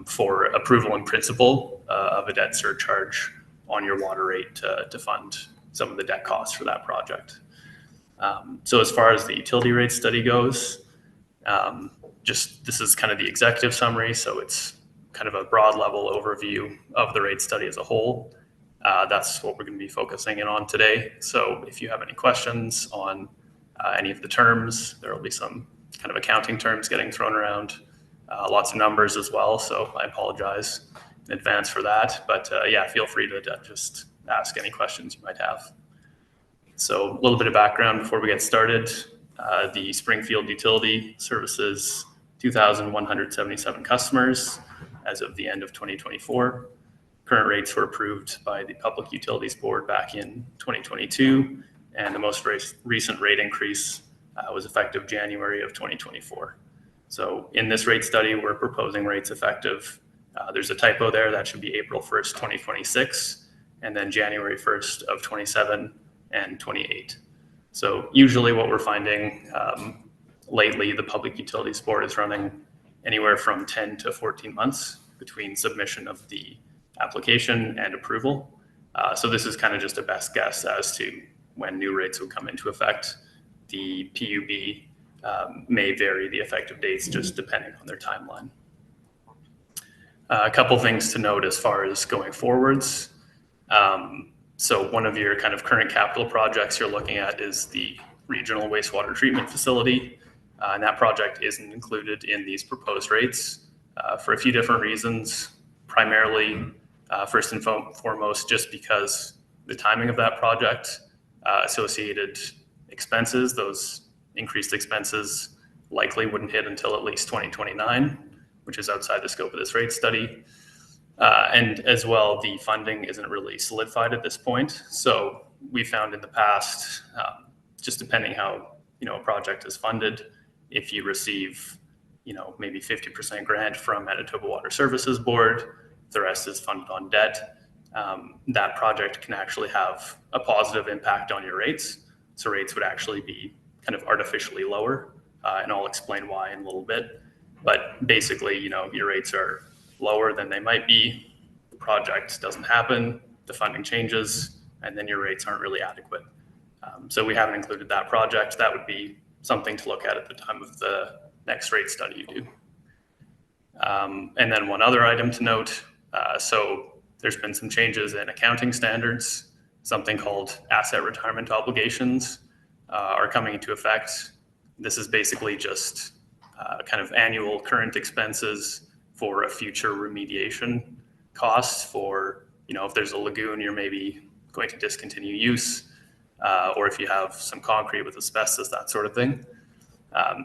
for approval in principle of a debt surcharge on your water rate to fund some of the debt costs for that project. So as far as the utility rate study goes, this is kind of the executive summary. So it's kind of a broad level overview of the rate study as a whole. That's what we're going to be focusing in on today. So if you have any questions on any of the terms, there will be some kind of accounting terms getting thrown around, lots of numbers as well. So I apologize in advance for that. But yeah, feel free to just ask any questions you might have. So a little bit of background before we get started. The Springfield utility services 2,177 customers as of the end of 2024. Current rates were approved by the Public Utilities Board back in 2022, and the most recent rate increase was effective January of 2024. So in this rate study, we're proposing rates effective. There's a typo there. That should be April 1st, 2026, and then January 1st of 27 and 28. So usually what we're finding lately, the Public Utilities Board is running anywhere from 10 to 14 months between submission of the application and approval. So this is kind of just a best guess as to when new rates will come into effect. The PUB may vary the effective dates just depending on their timeline. A couple things to note as far as going forwards. So one of your kind of current capital projects you're looking at is the regional wastewater treatment facility. And that project isn't included in these proposed rates for a few different reasons. Primarily, first and foremost, just because the timing of that project, associated expenses, those increased expenses likely wouldn't hit until at least 2029, which is outside the scope of this rate study. And as well, the funding isn't really solidified at this point. So we found in the past, just depending how, a project is funded, if you receive, maybe 50% grant from Manitoba Water Services Board, the rest is funded on debt, that project can actually have a positive impact on your rates. So rates would actually be kind of artificially lower, and I'll explain why in a little bit. But basically, your rates are lower than they might be. The project doesn't happen, the funding changes, and then your rates aren't really adequate. So we haven't included that project. That would be something to look at the time of the next rate study you do. And then one other item to note, so there's been some changes in accounting standards. Something called asset retirement obligations are coming into effect. This is basically just kind of annual current expenses for a future remediation cost for, if there's a lagoon you're maybe going to discontinue use, or if you have some concrete with asbestos, that sort of thing.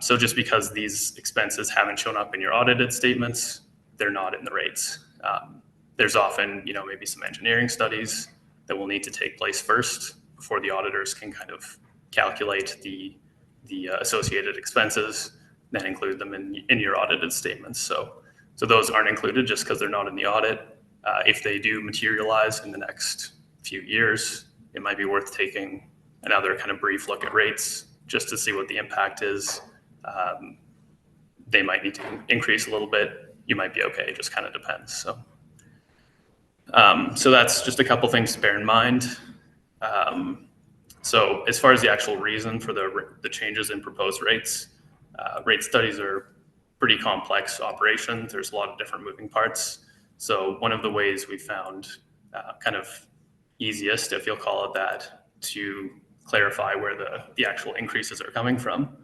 So just because these expenses haven't shown up in your audited statements, they're not in the rates. There's often, maybe some engineering studies that will need to take place first before the auditors can kind of calculate the associated expenses, then include them in your audited statements. So those aren't included just because they're not in the audit. If they do materialize in the next few years, it might be worth taking another kind of brief look at rates just to see what the impact is. They might need to increase a little bit. You might be okay. It just kind of depends. So that's just a couple things to bear in mind. So as far as the actual reason for the changes in proposed rates, rate studies are pretty complex operation. There's a lot of different moving parts. So one of the ways we found kind of easiest, if you'll call it that, to clarify where the actual increases are coming from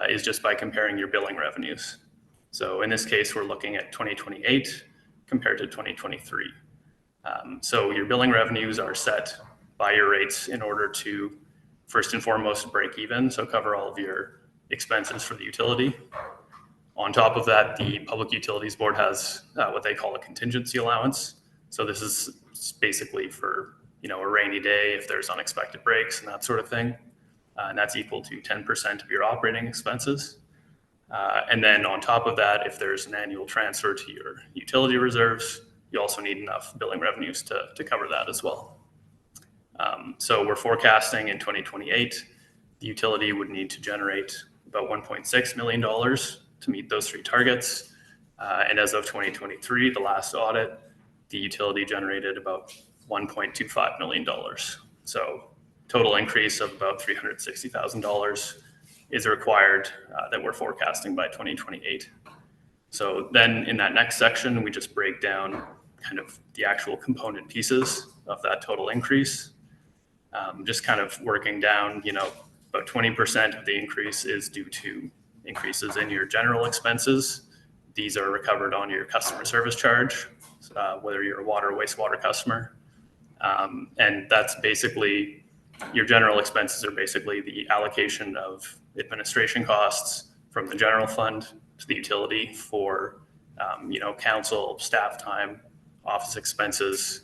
is just by comparing your billing revenues. So in this case, we're looking at 2028 compared to 2023. So your billing revenues are set by your rates in order to, first and foremost, break even, so cover all of your expenses for the utility. On top of that, the Public Utilities Board has what they call a contingency allowance. So this is basically for, a rainy day if there's unexpected breaks and that sort of thing. And that's equal to 10% of your operating expenses. And then on top of that, if there's an annual transfer to your utility reserves, you also need enough billing revenues to cover that as well. So we're forecasting in 2028, the utility would need to generate about $1.6 million to meet those three targets. And as of 2023, the last audit, the utility generated about $1.25 million. So total increase of about $360,000 is required that we're forecasting by 2028. So then in that next section, we just break down kind of the actual component pieces of that total increase. Just kind of working down, about 20% of the increase is due to increases in your general expenses. These are recovered on your customer service charge, whether you're a water or wastewater customer. And that's basically, your general expenses are basically the allocation of administration costs from the general fund to the utility for council, staff time, office expenses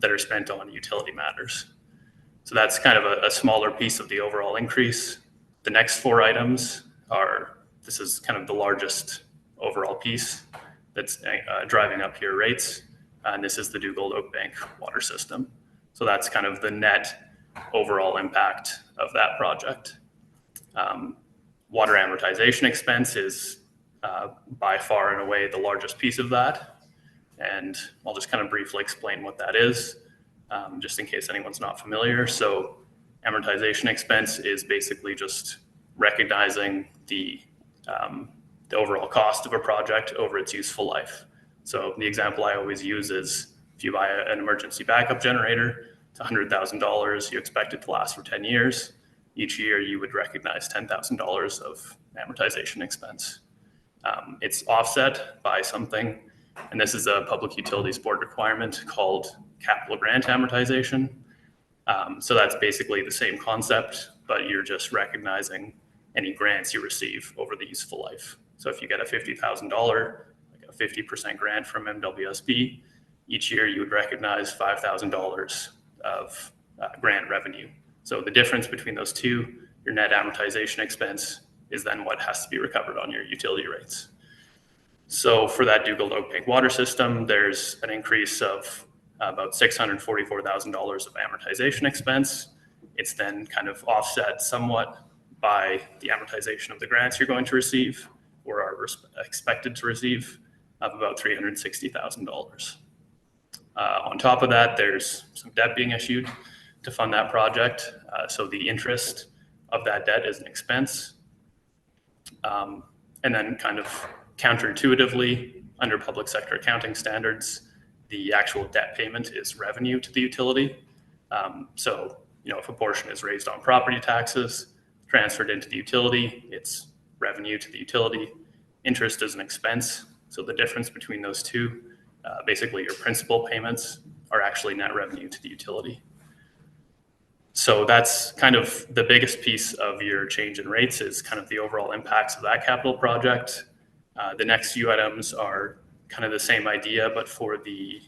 that are spent on utility matters. So that's kind of a smaller piece of the overall increase. The next 4 items this is kind of the largest overall piece that's driving up your rates. And this is the Dugald Oakbank water system. So that's kind of the net overall impact of that project. Water amortization expense is by far and away the largest piece of that. And I'll just kind of briefly explain what that is, just in case anyone's not familiar. So amortization expense is basically just recognizing the overall cost of a project over its useful life. So the example I always use is if you buy an emergency backup generator, it's $100,000, you expect it to last for 10 years. Each year you would recognize $10,000 of amortization expense. It's offset by something, and this is a Public Utilities Board requirement called capital grant amortization. So that's basically the same concept, but you're just recognizing any grants you receive over the useful life. So if you get a $50,000, like a 50% grant from MWSB, each year you would recognize $5,000 of grant revenue. So the difference between those two, your net amortization expense, is then what has to be recovered on your utility rates. So for that Dugald Oakbank water system, there's an increase of about $644,000 of amortization expense. It's then kind of offset somewhat by the amortization of the grants you're going to receive or are expected to receive of about $360,000. On top of that, there's some debt being issued to fund that project. So the interest of that debt is an expense. And then kind of counterintuitively, under public sector accounting standards, the actual debt payment is revenue to the utility. So, if a portion is raised on property taxes, transferred into the utility, it's revenue to the utility. Interest is an expense. So the difference between those two, basically your principal payments are actually net revenue to the utility. So that's kind of the biggest piece of your change in rates is kind of the overall impacts of that capital project. The next few items are kind of the same idea, but for the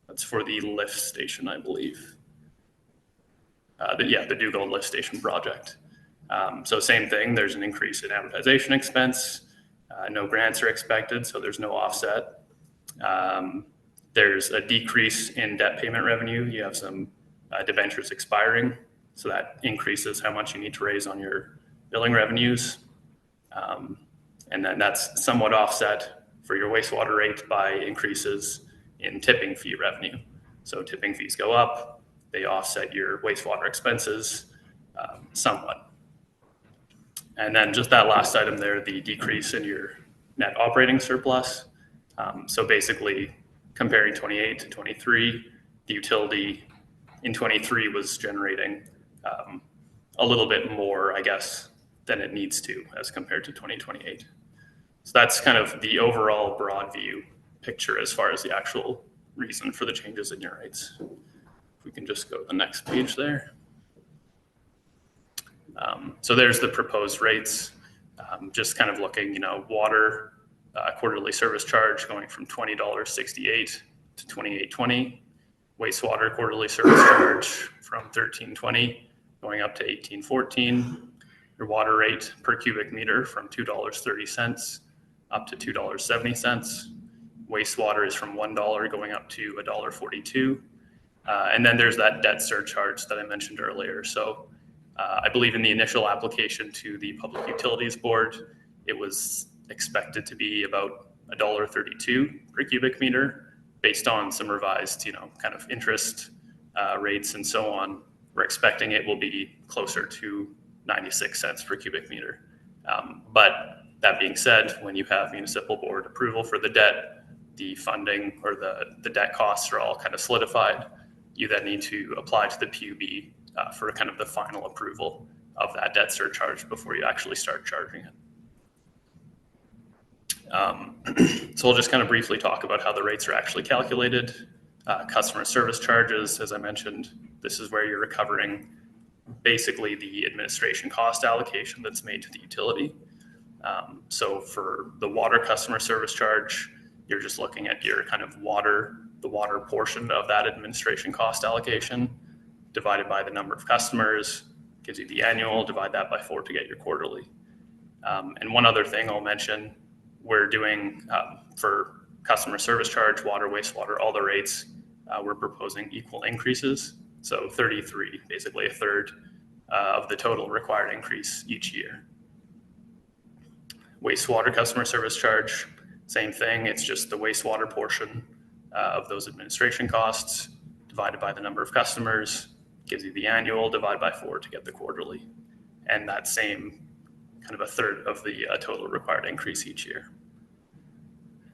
that's for the lift station, I believe. The Dugald lift station project. So same thing, there's an increase in amortization expense. No grants are expected, so there's no offset. There's a decrease in debt payment revenue. You have some debentures expiring, so that increases how much you need to raise on your billing revenues. And then that's somewhat offset for your wastewater rate by increases in tipping fee revenue. So tipping fees go up, they offset your wastewater expenses somewhat. And then just that last item there, the decrease in your net operating surplus. So basically comparing 28 to 23, the utility in 23 was generating a little bit more, I guess, than it needs to as compared to 2028. So that's kind of the overall broad view picture as far as the actual reason for the changes in your rates. If we can just go to the next page there. So there's the proposed rates, just kind of looking, water quarterly service charge going from $20.68 to $28.20. Wastewater quarterly service charge from $13.20 going up to $18.14. Your water rate per cubic meter from $2.30 up to $2.70. Wastewater is from $1 going up to $1.42. And then there's that debt surcharge that I mentioned earlier. So I believe in the initial application to the Public Utilities Board, it was expected to be about $1.32 per cubic meter based on some revised, kind of interest rates and so on. We're expecting it will be closer to 96 cents per cubic meter. But that being said, when you have municipal board approval for the debt, the funding or the debt costs are all kind of solidified. You then need to apply to the PUB for kind of the final approval of that debt surcharge before you actually start charging it. So we'll just kind of briefly talk about how the rates are actually calculated. Customer service charges, as I mentioned, this is where you're recovering basically the administration cost allocation that's made to the utility. So for the water customer service charge, you're just looking at your kind of the water portion of that administration cost allocation divided by the number of customers, gives you the annual, divide that by 4 to get your quarterly. And one other thing I'll mention, we're doing for customer service charge, water, wastewater, all the rates, we're proposing equal increases. So 33, basically a third of the total required increase each year. Wastewater customer service charge, same thing. It's just the wastewater portion of those administration costs divided by the number of customers, gives you the annual, divide by 4 to get the quarterly. And that same kind of a third of the total required increase each year.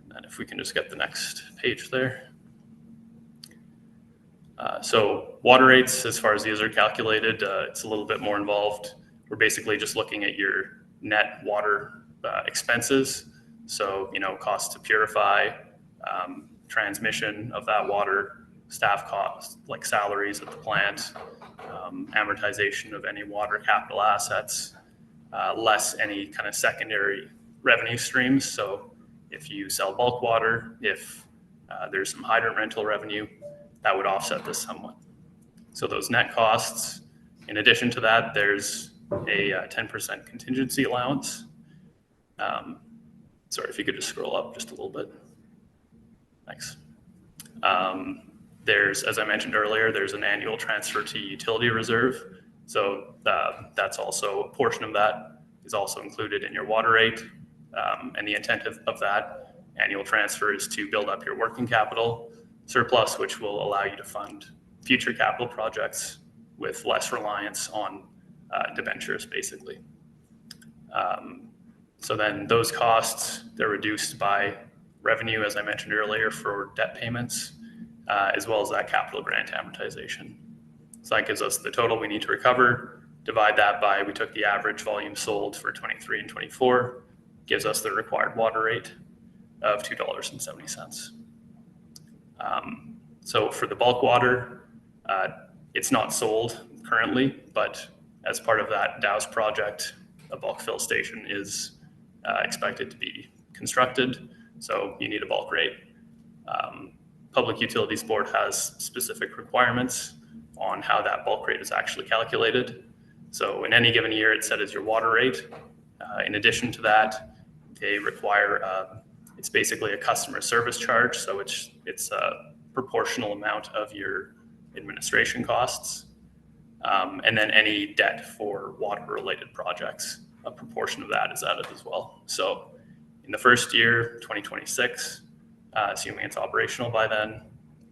And then if we can just get the next page there. So water rates, as far as these are calculated, it's a little bit more involved. We're basically just looking at your net water expenses. So, costs to purify, transmission of that water, staff costs like salaries at the plant, amortization of any water capital assets, less any kind of secondary revenue streams. So if you sell bulk water, if there's some hydrant rental revenue, that would offset this somewhat. So those net costs, in addition to that, there's a 10% contingency allowance. Sorry, if you could just scroll up just a little bit. Thanks. There's, as I mentioned earlier, there's an annual transfer to utility reserve. So that's also, a portion of that is also included in your water rate. And the intent of that annual transfer is to build up your working capital surplus, which will allow you to fund future capital projects with less reliance on debentures, basically. So then those costs, they're reduced by revenue, as I mentioned earlier, for debt payments, as well as that capital grant amortization. So that gives us the total we need to recover. Divide that by, we took the average volume sold for 23 and 24, gives us the required water rate of $2.70. So for the bulk water, it's not sold currently, but as part of that Dow's project, a bulk fill station is expected to be constructed. So you need a bulk rate. Public Utilities Board has specific requirements on how that bulk rate is actually calculated. So in any given year, it's set as your water rate. In addition to that, they require, it's basically a customer service charge. So it's a proportional amount of your administration costs. And then any debt for water related projects, a proportion of that is added as well. So in the first year, 2026, assuming it's operational by then,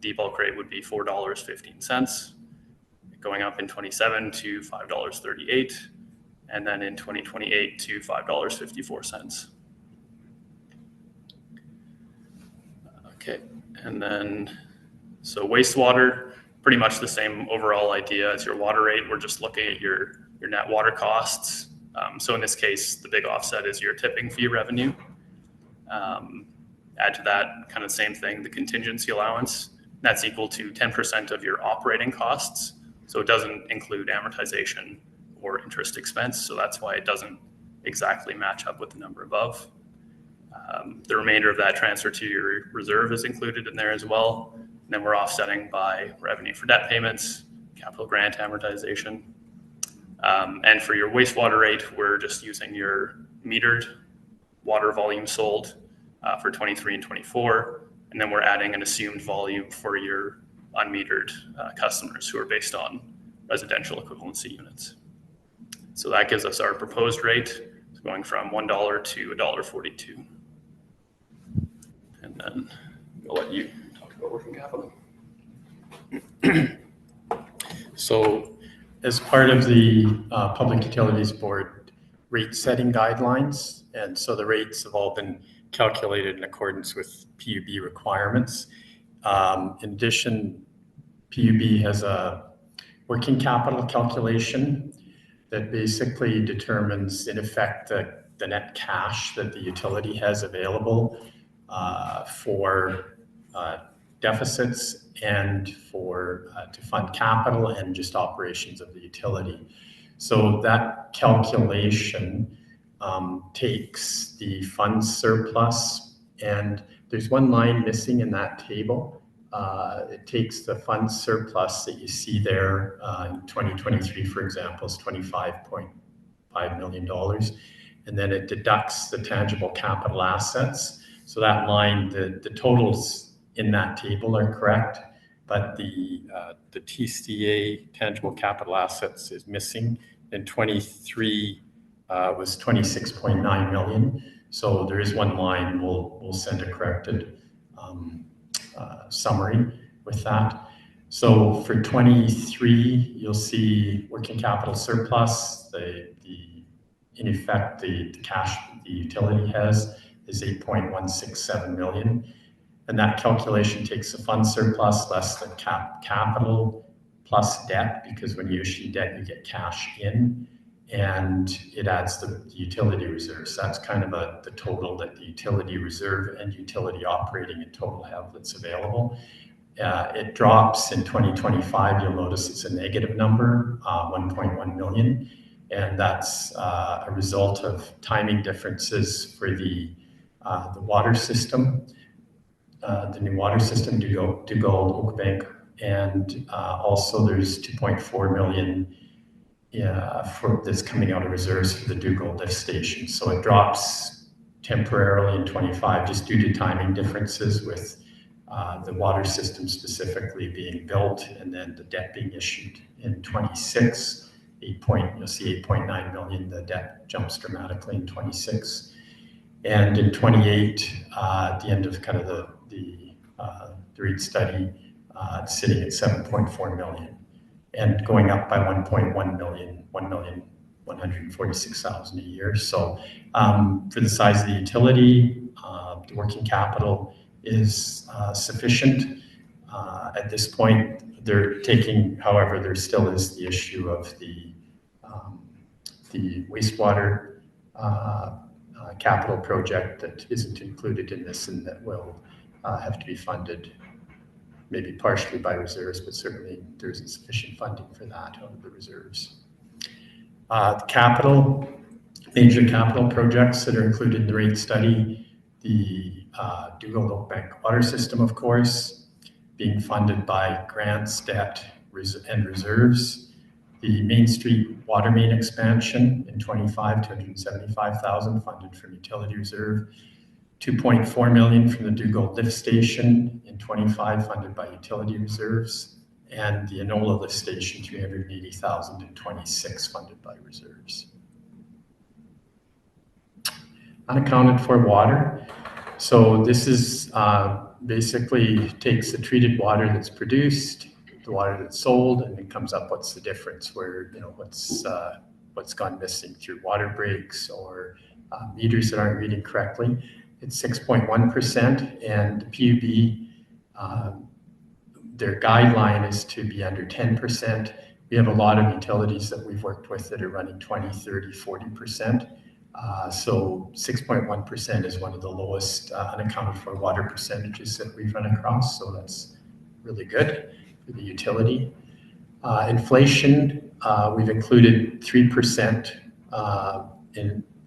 the bulk rate would be $4.15, going up in 27 to $5.38, and then in 2028 to $5.54. Okay, and then, so wastewater, pretty much the same overall idea as your water rate. We're just looking at your net water costs. So in this case, the big offset is your tipping fee revenue. Add to that kind of same thing, the contingency allowance. That's equal to 10% of your operating costs. So it doesn't include amortization or interest expense. So that's why it doesn't exactly match up with the number above. The remainder of that transfer to your reserve is included in there as well. And then we're offsetting by revenue for debt payments, capital grant amortization. And for your wastewater rate, we're just using your metered water volume sold for 23 and 24. And then we're adding an assumed volume for your unmetered customers who are based on residential equivalency units. So that gives us our proposed rate going from $1 to $1.42. And then I'll let you talk about working capital. So as part of the Public Utilities Board rate setting guidelines, and so the rates have all been calculated in accordance with PUB requirements. In addition, PUB has a working capital calculation that basically determines, in effect, the net cash that the utility has available for deficits and for to fund capital and just operations of the utility. So that calculation takes the fund surplus, and there's one line missing in that table. It takes the fund surplus that you see there in 2023, for example, is $25.5 million. And then it deducts the tangible capital assets. So that line, the totals in that table are correct, but the TCA, tangible capital assets, is missing. In 23 was 26.9 million. So there is one line. We'll send a corrected summary with that. So for 23, you'll see working capital surplus. In effect, the cash the utility has is 8.167 million. And that calculation takes the fund surplus less the capital plus debt, because when you issue debt, you get cash in, and it adds the utility reserve. So that's kind of the total that the utility reserve and utility operating in total have that's available. It drops in 2025. You'll notice it's a negative number, 1.1 million. And that's a result of timing differences for the water system, the new water system, Dugald, Oakbank, and also there's 2.4 million that's coming out of reserves for the Dugald lift station. So it drops temporarily in 25 just due to timing differences with the water system specifically being built and then the debt being issued in 26. You'll see 8.9 million. The debt jumps dramatically in 26, and in 28, at the end of kind of the REIT study, it's sitting at 7.4 million, and going up by 1.1 million, 1,146,000 a year. So for the size of the utility, the working capital is sufficient at this point. They're taking, however, there still is the issue of the wastewater capital project that isn't included in this, and that will have to be funded maybe partially by reserves, but certainly there isn't sufficient funding for that out of the reserves. The major capital projects that are included in the rate study, the Dugald Oakbank water system, of course, being funded by grants, debt, and reserves. The Main Street water main expansion in 25, 275,000 funded from utility reserve. 2.4 million from the Dugald lift station in 25 funded by utility reserves. And the Enola lift station, 380,000 in 26 funded by reserves. Unaccounted for water. So this is basically takes the treated water that's produced, the water that's sold, and it comes up what's the difference, where what's gone missing through water breaks or meters that aren't reading correctly. It's 6.1%, and the PUB, their guideline is to be under 10%. We have a lot of utilities that we've worked with that are running 20, 30, 40%. So 6.1% is one of the lowest unaccounted for water percentages that we've run across. So that's really good for the utility. Inflation, we've included 3%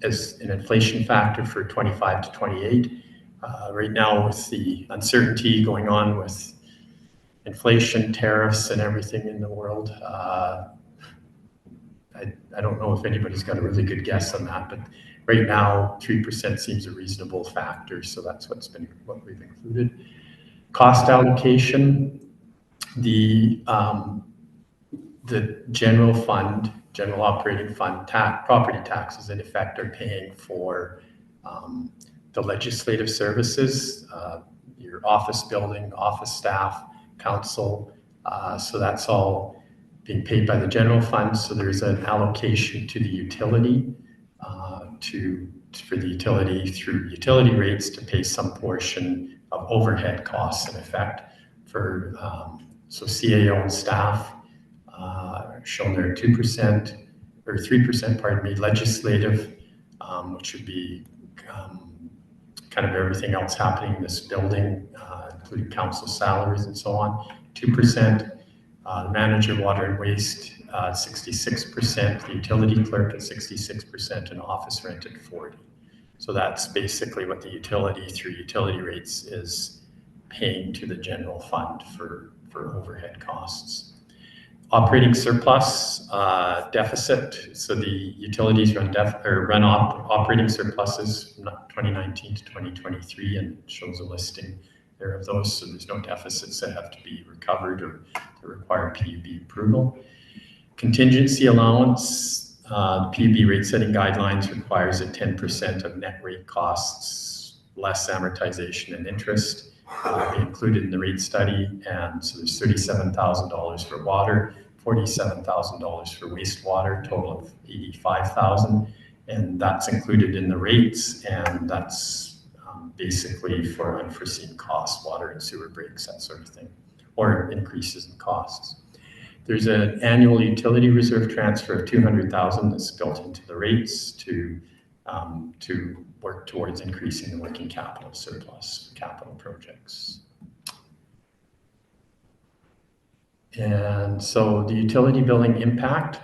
as an inflation factor for 25 to 28. Right now, with the uncertainty going on with inflation, tariffs, and everything in the world, I don't know if anybody's got a really good guess on that, but right now 3% seems a reasonable factor, so that's what we've included. Cost allocation, the general fund, general operating fund, property taxes in effect are paying for the legislative services, your office building, office staff, council, so that's all being paid by the general fund. So there's an allocation to the utility for the utility through utility rates to pay some portion of overhead costs in effect for so CAO and staff shown there 2% or 3%, pardon me, legislative, which would be kind of everything else happening in this building, including council salaries and so on, 2%. The manager, water and waste, 66%, the utility clerk at 66%, and office rent at 40%. So that's basically what the utility through utility rates is paying to the general fund for overhead costs. Operating surplus, deficit. So the utilities run operating surpluses from 2019 to 2023, and it shows a listing there of those. So there's no deficits that have to be recovered or that require PUB approval. Contingency allowance. The PUB rate setting guidelines requires that 10% of net rate costs less amortization and interest be included in the rate study. And so there's $37,000 for water, $47,000 for wastewater, total of $85,000. And that's included in the rates, and that's basically for unforeseen costs, water and sewer breaks, that sort of thing, or increases in costs. There's an annual utility reserve transfer of $200,000 that's built into the rates to work towards increasing the working capital surplus for capital projects. And so the utility billing impact.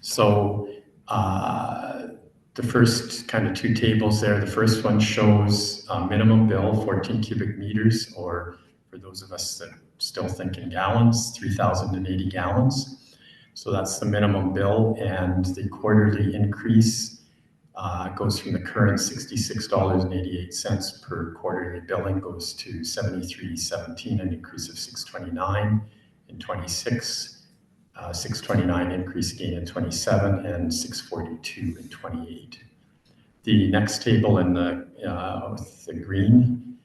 So the first kind of two tables there, the first one shows minimum bill, 14 cubic meters, or for those of us that still think in gallons, 3,080 gallons. So that's the minimum bill, and the quarterly increase goes from the current $66.88 per quarterly billing goes to $73.17, an increase of $6.29 in 26, $6.29 increase again in 27, and $6.42 in 28. The next table in with the green,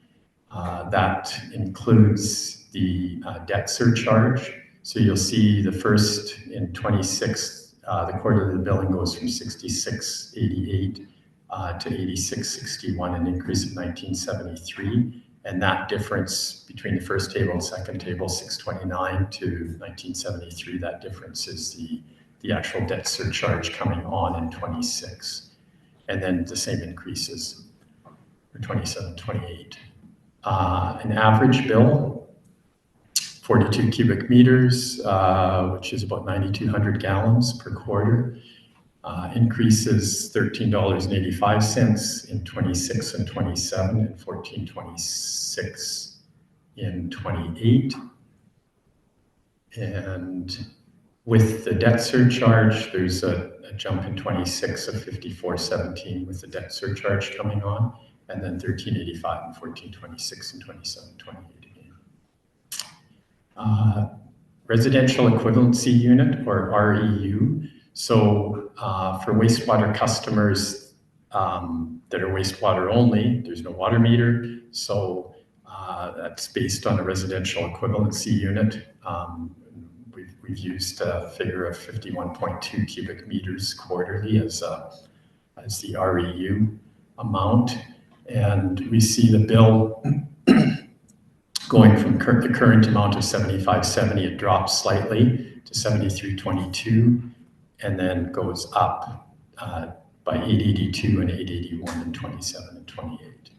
that includes the debt surcharge. So you'll see the first in 26, the quarterly billing goes from $66.88 to $86.61, an increase of $19.73. And that difference between the first table and second table, $6.29 to $19.73, that difference is the actual debt surcharge coming on in 26. And then the same increases for 27, 28. An average bill, 42 cubic meters, which is about 9,200 gallons per quarter. Increases $13.85 in 26 and 27, and $14.26 in 28. And with the debt surcharge, there's a jump in 26 of $54.17 with the debt surcharge coming on, and then $13.85 and $14.26 in 27, 28 again. Residential equivalency unit, or REU. So for wastewater customers that are wastewater only, there's no water meter. So that's based on a residential equivalency unit. We've used a figure of 51.2 cubic meters quarterly as the REU amount. And we see the bill going from the current amount of $75.70, it drops slightly to $73.22, and then goes up by $8.82 and $8.81 in 27 and 28.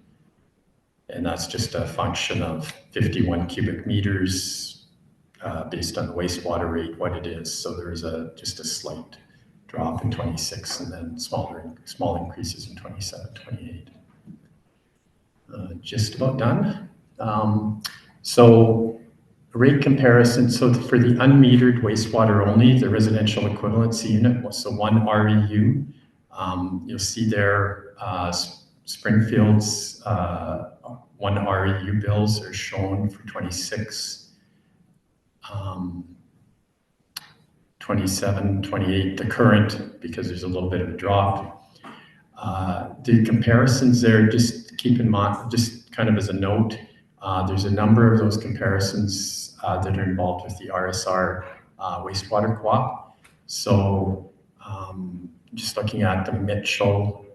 And that's just a function of 51 cubic meters based on the wastewater rate, what it is. So there's just a slight drop in 26, and then small increases in 27, 28. Just about done. So rate comparison. So for the unmetered wastewater only, the residential equivalency unit, so one REU, you'll see there Springfield's one REU bills are shown for 26, 27, 28, the current, because there's a little bit of a drop. The comparisons there, just keep in mind, just kind of as a note, there's a number of those comparisons that are involved with the RSR wastewater co-op. So just looking at the Mitchell,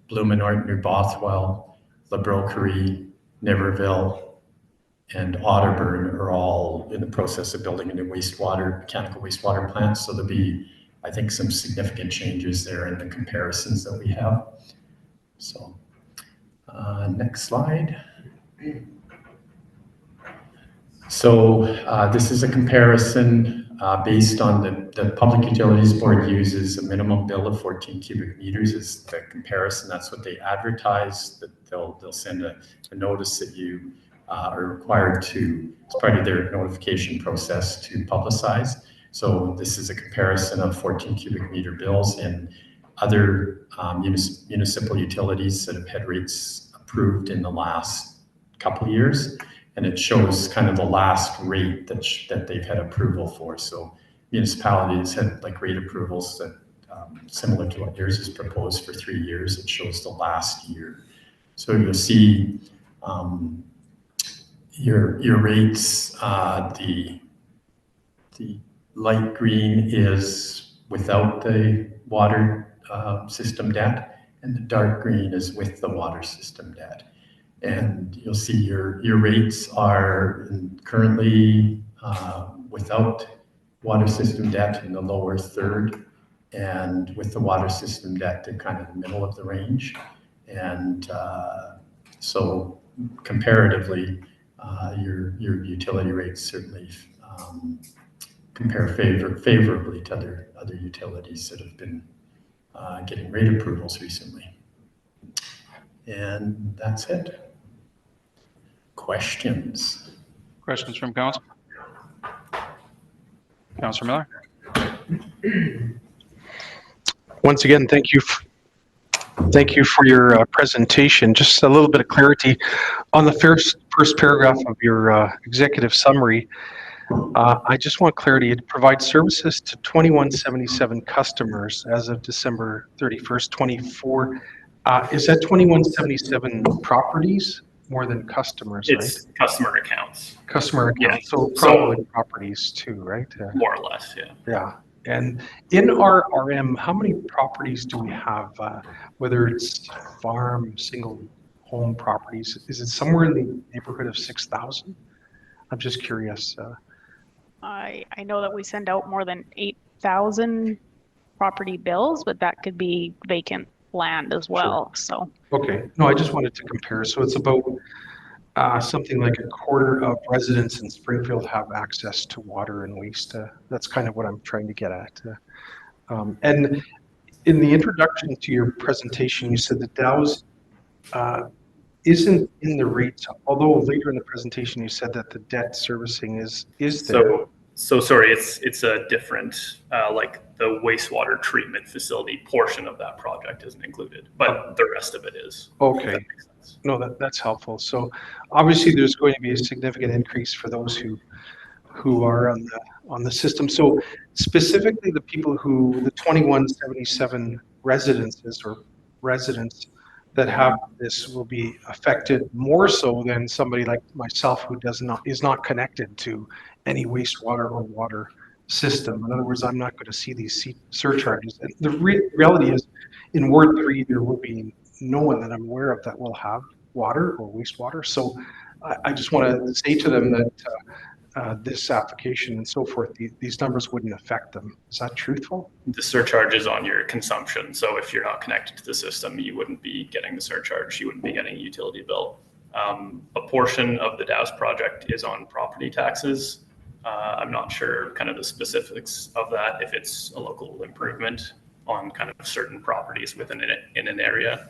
Blumenort, New Bothwell, La Broquerie, Niverville, and Otterburn are all in the process of building a new mechanical wastewater plant. So there'll be, I think, some significant changes there in the comparisons that we have. So next slide. So this is a comparison based on the Public Utilities Board uses a minimum bill of 14 cubic meters as the comparison. That's what they advertise, that they'll send a notice that you are required to, as part of their notification process, to publicize. So this is a comparison of 14 cubic meter bills and other municipal utilities that have had rates approved in the last couple of years. And it shows kind of the last rate that they've had approval for. So municipalities had like rate approvals that similar to what yours is proposed for 3 years. It shows the last year. So you'll see your rates, the light green is without the water system debt, and the dark green is with the water system debt. And you'll see your rates are currently without water system debt in the lower third, and with the water system debt to kind of the middle of the range. And so comparatively, your utility rates certainly compare favorably to other utilities that have been getting rate approvals recently. And that's it. Questions? Questions from council? Councilor Miller? Once again, thank you for your presentation. Just a little bit of clarity on the first paragraph of your executive summary. I just want clarity. It provides services to 2177 customers as of December 31st, 24. Is that 2177 properties more than customers, It's right? customer accounts. Customer accounts, Yeah. so probably properties too, right? More or less, yeah. Yeah. And in our RM, how many properties do we have? Whether it's farm, single home properties, is it somewhere in the neighborhood of 6,000? I'm just curious. I know that we send out more than 8,000 property bills, but that could be vacant land as well, so. Okay, no, I just wanted to compare. So it's about something like a quarter of residents in Springfield have access to water and waste. That's kind of what I'm trying to get at. And in the introduction to your presentation, you said that DAOs isn't in the rates, although later in the presentation you said that the debt servicing is there. So sorry, it's a different, like the wastewater treatment facility portion of that project isn't included, but the rest of it is. Okay. No, that's helpful. So obviously there's going to be a significant increase for those who are on the system. So specifically the people the 2177 residences or residents that have this will be affected more so than somebody like myself who is not connected to any wastewater or water system. In other words, I'm not going to see these surcharges. And the reality is, in Ward 3, there will be no one that I'm aware of that will have water or wastewater. So I just want to say to them that this application and so forth, these numbers wouldn't affect them. Is that truthful? The surcharge is on your consumption. So if you're not connected to the system, you wouldn't be getting the surcharge. You wouldn't be getting a utility bill. A portion of the DAOs project is on property taxes. I'm not sure kind of the specifics of that, if it's a local improvement on kind of certain properties within in an area.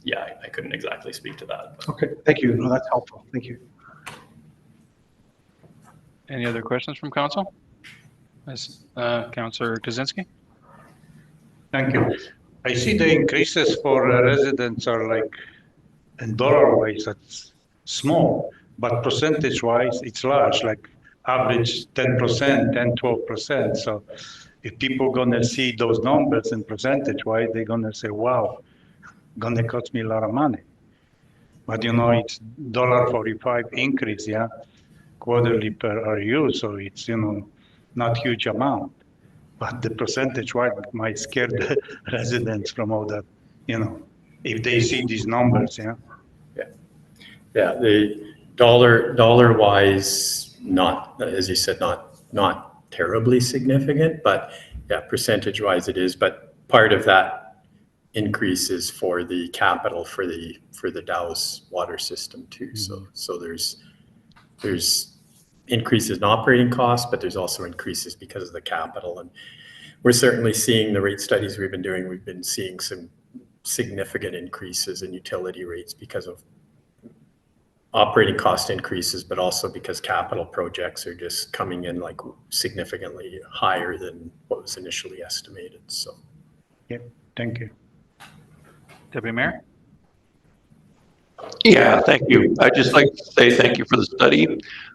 Yeah, I couldn't exactly speak to that. But. Okay, thank you. No, that's helpful. Thank you. Any other questions from council? Councillor Kaczynski? Thank you. I see the increases for residents are like, in dollar wise, that's small, but percentage wise, it's large, like average 10%, 10, 12%. So if people gonna see those numbers in percentage wise, they're gonna say, wow, gonna cost me a lot of money. But it's $1.45 increase, yeah, quarterly per RU, so it's, not huge amount. But the percentage wise might scare the residents from all that, if they see these numbers, yeah. Yeah, the dollar wise, not, as you said, not terribly significant, but yeah, percentage wise it is. But part of that increase is for the capital for the DAO's water system too. So there's increases in operating costs, but there's also increases because of the capital. And we're certainly seeing the rate studies we've been doing. We've been seeing some significant increases in utility rates because of operating cost increases, but also because capital projects are just coming in like significantly higher than what was initially estimated. So, yeah, thank you. Deputy Mayor? Yeah, thank you. I'd just like to say thank you for the study.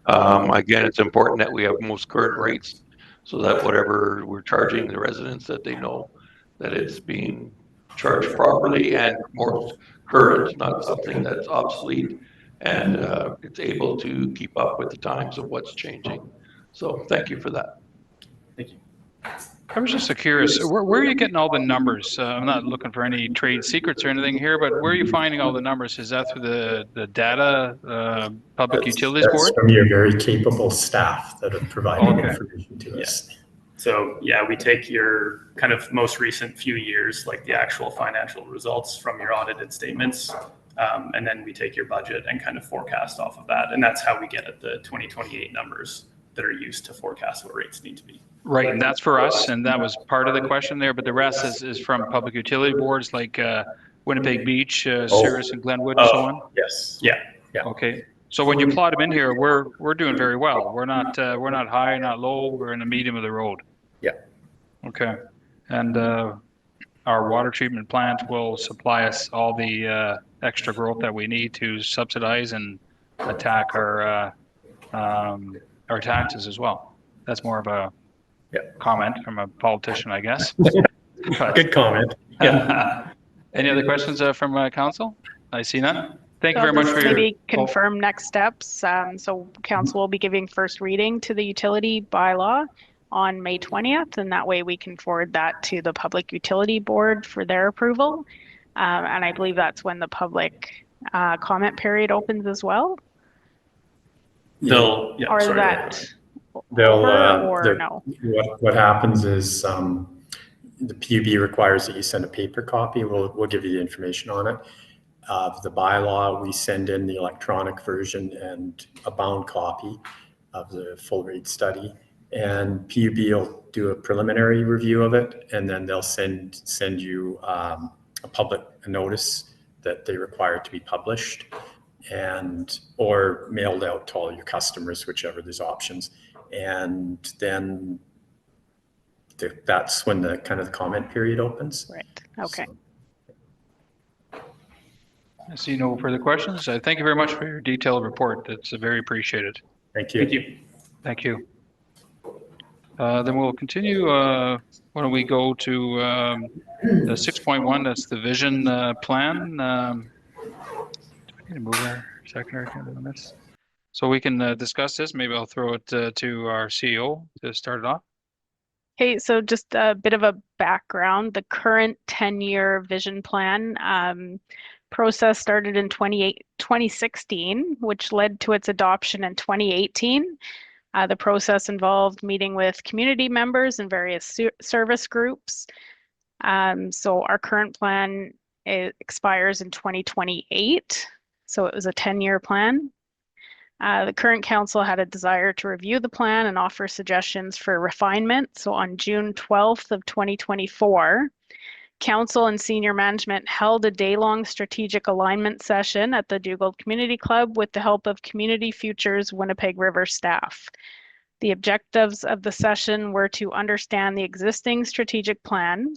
Again, it's important that we have most current rates so that whatever we're charging the residents, that they know that it's being charged properly and more current, not something that's obsolete, and it's able to keep up with the times of what's changing. So thank you for that. thank you. I was just curious, where are you getting all the numbers? I'm not looking for any trade secrets or anything here, but where are you finding all the numbers? Is that through the data, Public Utilities That's Board? from your very capable staff that have provided information to us. So yeah, we take your kind of most recent few years, like the actual financial results from your audited statements. And then we take your budget and kind of forecast off of that. And that's how we get at the 2028 numbers that are used to forecast what rates need to be. Right, and that's for us, and that was part of the question there, but the rest is from public utility boards like Winnipeg Beach, Cirrus and Glenwood and so on? Yes. Yeah. Okay, so when you plot them in here, we're doing very well. We're not high, not low, we're in the medium of the road. Yeah. Okay, and our water treatment plant will supply us all the extra growth that we need to subsidize and attack our taxes as well. That's more of a comment from a politician, I guess. Good comment. Yeah. Any other questions from council? I see none. Thank you very much for your... Maybe confirm next steps. So council will be giving first reading to the utility bylaw on May 20th, and that way we can forward that to the Public Utility Board for their approval. And I believe that's when the public comment period opens as well. They'll, Or sorry, that They'll, or no? What happens is the PUB requires that you send a paper copy. We'll give you the information on it. The bylaw, we send in the electronic version and a bound copy of the full rate study. And PUB will do a preliminary review of it, and then they'll send you a public notice that they require to be published, and or mailed out to all your customers, whichever, there's options. And then that's when the kind of the comment period opens. Right. Okay. So. I see no further questions. Thank you very much for your detailed report. That's very appreciated. Thank you. Thank you. Thank you. Then we'll continue. Why don't we go to the 6.1? That's the vision plan. Do I need to move our secretary on this? So we can discuss this. Maybe I'll throw it to our CEO to start it off. Okay, so just a bit of a background. The current 10-year vision plan process started in 2016, which led to its adoption in 2018. The process involved meeting with community members and various service groups. So our current plan expires in 2028. So it was a 10-year plan. The current council had a desire to review the plan and offer suggestions for refinement. So on June 12th of 2024, council and senior management held a day-long strategic alignment session at the Dugald Community Club with the help of Community Futures Winnipeg River staff. The objectives of the session were to understand the existing strategic plan,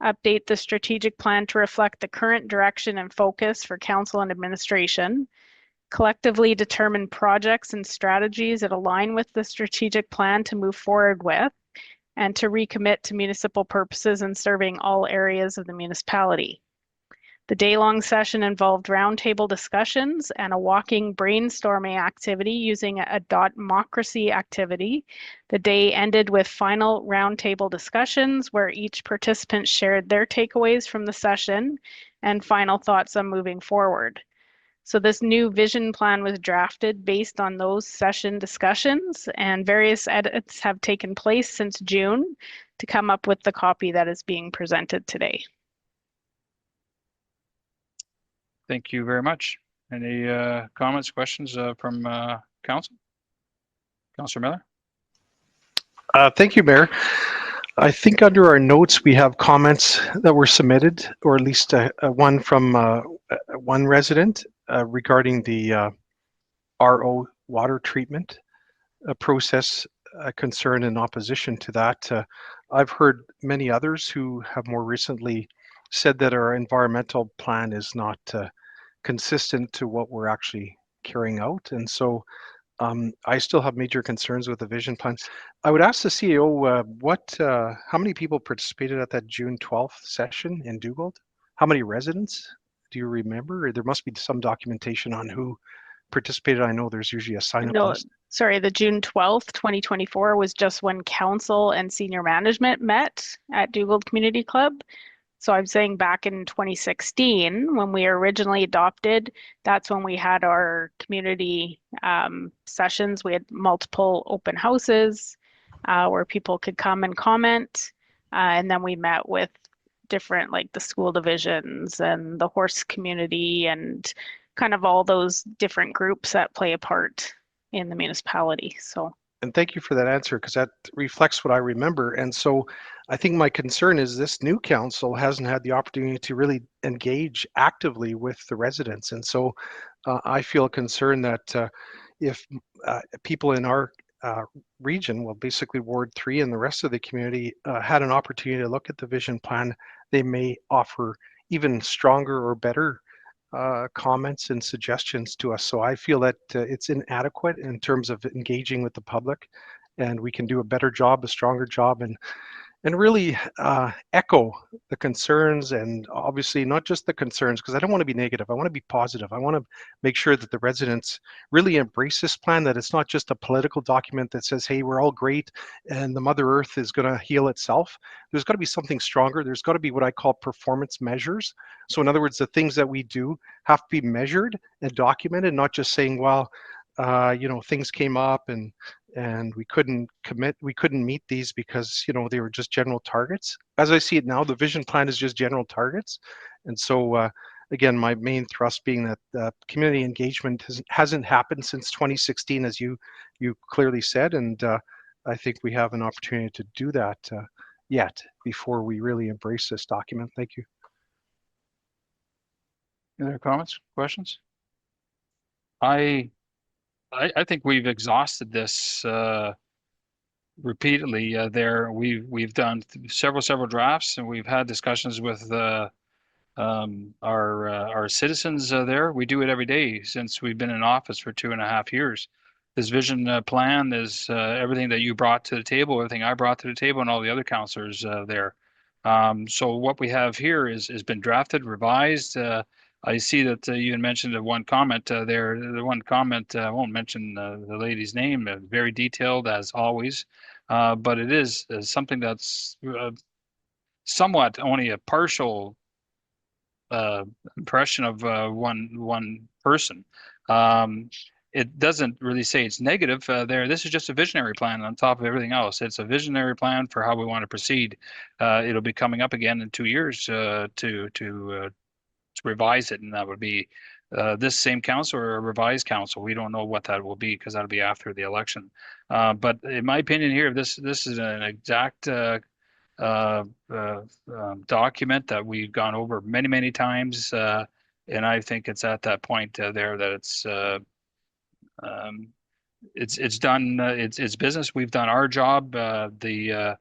update the strategic plan to reflect the current direction and focus for council and administration, collectively determine projects and strategies that align with the strategic plan to move forward with, and to recommit to municipal purposes and serving all areas of the municipality. The day-long session involved roundtable discussions and a walking brainstorming activity using a dotmocracy activity. The day ended with final roundtable discussions where each participant shared their takeaways from the session and final thoughts on moving forward. So this new vision plan was drafted based on those session discussions, and various edits have taken place since June to come up with the copy that is being presented today. Thank you very much. Any comments, questions from council? Councillor Miller? Thank you, Mayor. I think under our notes, we have comments that were submitted, or at least one from one resident regarding the RO water treatment process concern and opposition to that. I've heard many others who have more recently said that our environmental plan is not consistent to what we're actually carrying out. And so I still have major concerns with the vision plan. I would ask the CEO how many people participated at that June 12th session in Dugald? How many residents? Do you remember? There must be some documentation on who participated. I know there's usually a sign-up No, list. sorry, the June 12th, 2024 was just when council and senior management met at Dugald Community Club. So I'm saying back in 2016, when we originally adopted, that's when we had our community sessions. We had multiple open houses where people could come and comment. And then we met with different, like the school divisions and the horse community and kind of all those different groups that play a part in the municipality. So. And thank you for that answer, because that reflects what I remember. And so I think my concern is this new council hasn't had the opportunity to really engage actively with the residents. And so I feel concerned that if people in our region, well, basically Ward 3 and the rest of the community had an opportunity to look at the vision plan, they may offer even stronger or better comments and suggestions to us. So I feel that it's inadequate in terms of engaging with the public, and we can do a better job, a stronger job, and really echo the concerns, and obviously not just the concerns, because I don't want to be negative. I want to be positive. I want to make sure that the residents really embrace this plan, that it's not just a political document that says, hey, we're all great and the Mother Earth is going to heal itself. There's got to be something stronger. There's got to be what I call performance measures. So in other words, the things that we do have to be measured and documented, not just saying, well, things came up and we couldn't meet these because they were just general targets. As I see it now, the vision plan is just general targets. And so again, my main thrust being that community engagement hasn't happened since 2016, as you clearly said, and I think we have an opportunity to do that yet before we really embrace this document. Thank you. Any other comments, questions? I think we've exhausted this repeatedly. We've done several drafts, and we've had discussions with our citizens there. We do it every day since we've been in office for 2.5 years. This vision plan is everything that you brought to the table, everything I brought to the table, and all the other councillors there. So what we have here has been drafted, revised. I see that you had mentioned one comment there. The one comment, I won't mention the lady's name, very detailed as always, but it is something that's somewhat only a partial impression of one person. It doesn't really say it's negative there. This is just a visionary plan on top of everything else. It's a visionary plan for how we want to proceed. It'll be coming up again in 2 years to revise it, and that would be this same council or a revised council. We don't know what that will be because that'll be after the election. But in my opinion here, this is an exact document that we've gone over many times, and I think it's at that point there that it's done its business. We've done our job. The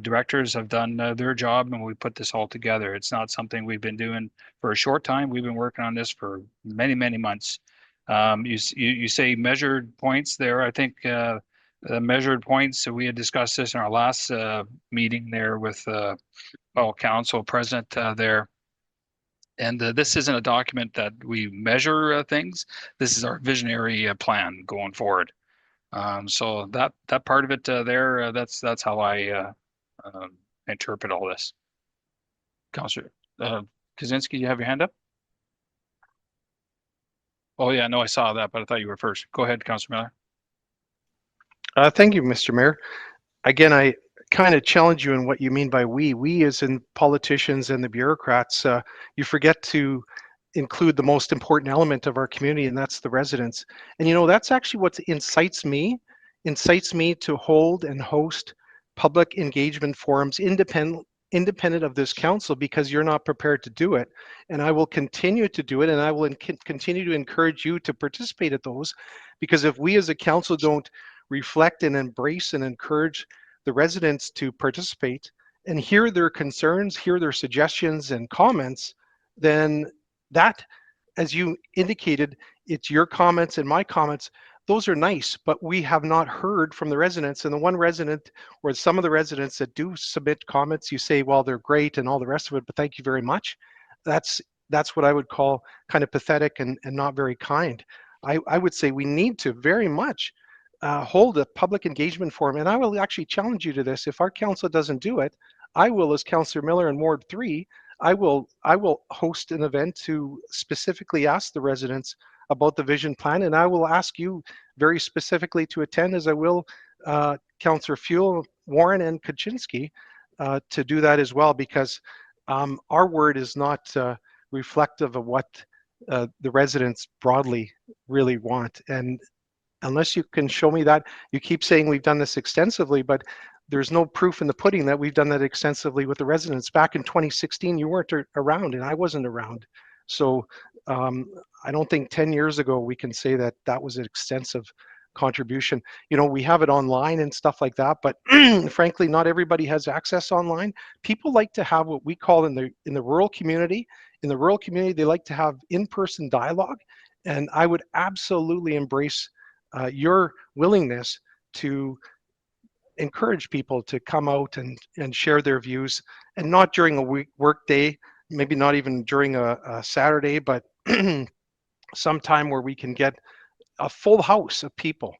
directors have done their job, and we put this all together. It's not something we've been doing for a short time. We've been working on this for many months. You say measured points there. I think the measured points, so we had discussed this in our last meeting there with council president there. And this isn't a document that we measure things. This is our visionary plan going forward. So that part of it there, that's how I interpret all this. Councillor Kaczynski, you have your hand up? Oh yeah, no, I saw that, but I thought you were first. Go ahead, Councillor Miller. Thank you, Mr. Mayor. Again, I kind of challenge you in what you mean by we. We as in politicians and the bureaucrats, you forget to include the most important element of our community, and that's the residents. And that's actually what incites me incites me to hold and host public engagement forums independent of this council because you're not prepared to do it. And I will continue to do it, and I will continue to encourage you to participate at those, because if we as a council don't reflect and embrace and encourage the residents to participate and hear their concerns, hear their suggestions and comments, then that, as you indicated, it's your comments and my comments. Those are nice, but we have not heard from the residents. And the one resident or some of the residents that do submit comments, you say, well, they're great and all the rest of it, but thank you very much. That's what I would call kind of pathetic and not very kind. I would say we need to very much hold a public engagement forum. And I will actually challenge you to this. If our council doesn't do it, I will, as Councillor Miller in Ward 3, I will host an event to specifically ask the residents about the vision plan, and I will ask you very specifically to attend, as I will Councillor Fuel, Warren, and Kaczynski to do that as well, because our word is not reflective of what the residents broadly really want. And unless you can show me that, you keep saying we've done this extensively, but there's no proof in the pudding that we've done that extensively with the residents. Back in 2016, you weren't around and I wasn't around. So I don't think 10 years ago we can say that that was an extensive contribution. You know, we have it online and stuff like that, but frankly, not everybody has access online. People like to have what we call in the rural community. In the rural community, they like to have in-person dialogue. And I would absolutely embrace your willingness to encourage people to come out and share their views, and not during a work day, maybe not even during a Saturday, but sometime where we can get a full house of people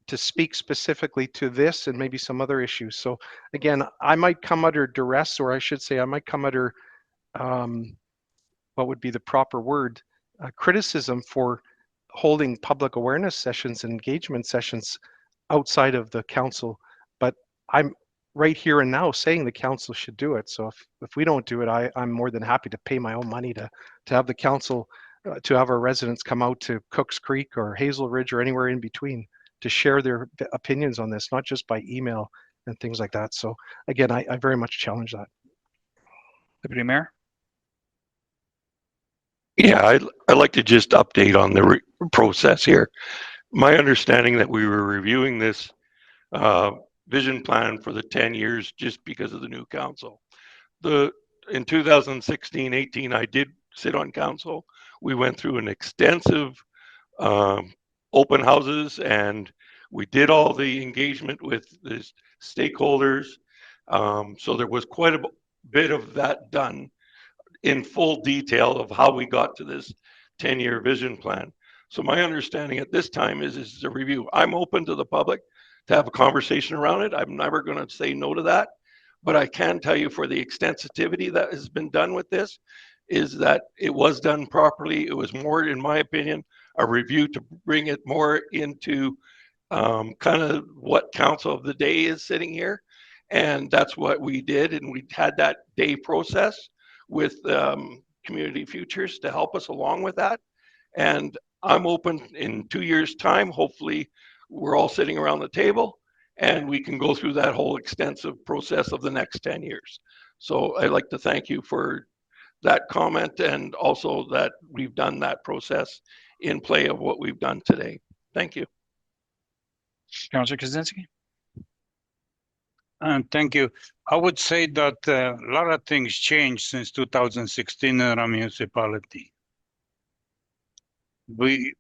to speak specifically to this and maybe some other issues. So again, I might come under duress, or I should say I might come under, what would be the proper word, criticism for holding public awareness sessions and engagement sessions outside of the council. But I'm right here and now saying the council should do it. So if we don't do it, I'm more than happy to pay my own money to have the council, to have our residents come out to Cooks Creek or Hazel Ridge or anywhere in between to share their opinions on this, not just by email and things like that. So again, I very much challenge that. Deputy Mayor? Yeah, I'd like to just update on the process here. My understanding that we were reviewing this vision plan for the 10 years just because of the new council. In 2016-18, I did sit on council. We went through an extensive open houses, and we did all the engagement with the stakeholders. So there was quite a bit of that done in full detail of how we got to this 10-year vision plan. So my understanding at this time is a review. I'm open to the public to have a conversation around it. I'm never going to say no to that. But I can tell you, for the extensivity that has been done with this, is that it was done properly. It was more, in my opinion, a review to bring it more into kind of what council of the day is sitting here. And that's what we did. And we had that day process with Community Futures to help us along with that. And I'm open in 2 years' time. Hopefully, we're all sitting around the table and we can go through that whole extensive process of the next 10 years. So I'd like to thank you for that comment, and also that we've done that process in play of what we've done today. Thank you. Councillor Kaczynski? Thank you. I would say that a lot of things changed since 2016 in our municipality. We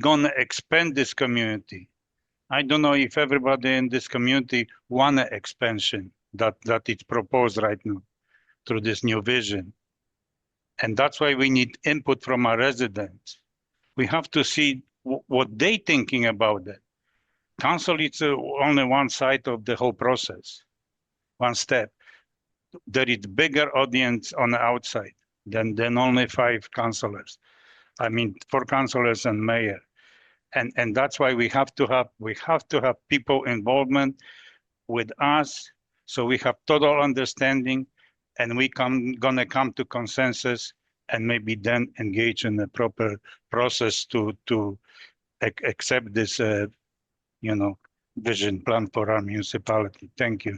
gonna expand this community. I don't know if everybody in this community want an expansion that is proposed right now through this new vision. And that's why we need input from our residents. We have to see what they thinking about it. Council is only one side of the whole process, one step. There is bigger audience on the outside than only 5 councillors. I mean, 4 councillors and mayor. And that's why we have to have people involvement with us, so we have total understanding, and we gonna come to consensus, and maybe then engage in the proper process to accept this vision plan for our municipality. Thank you.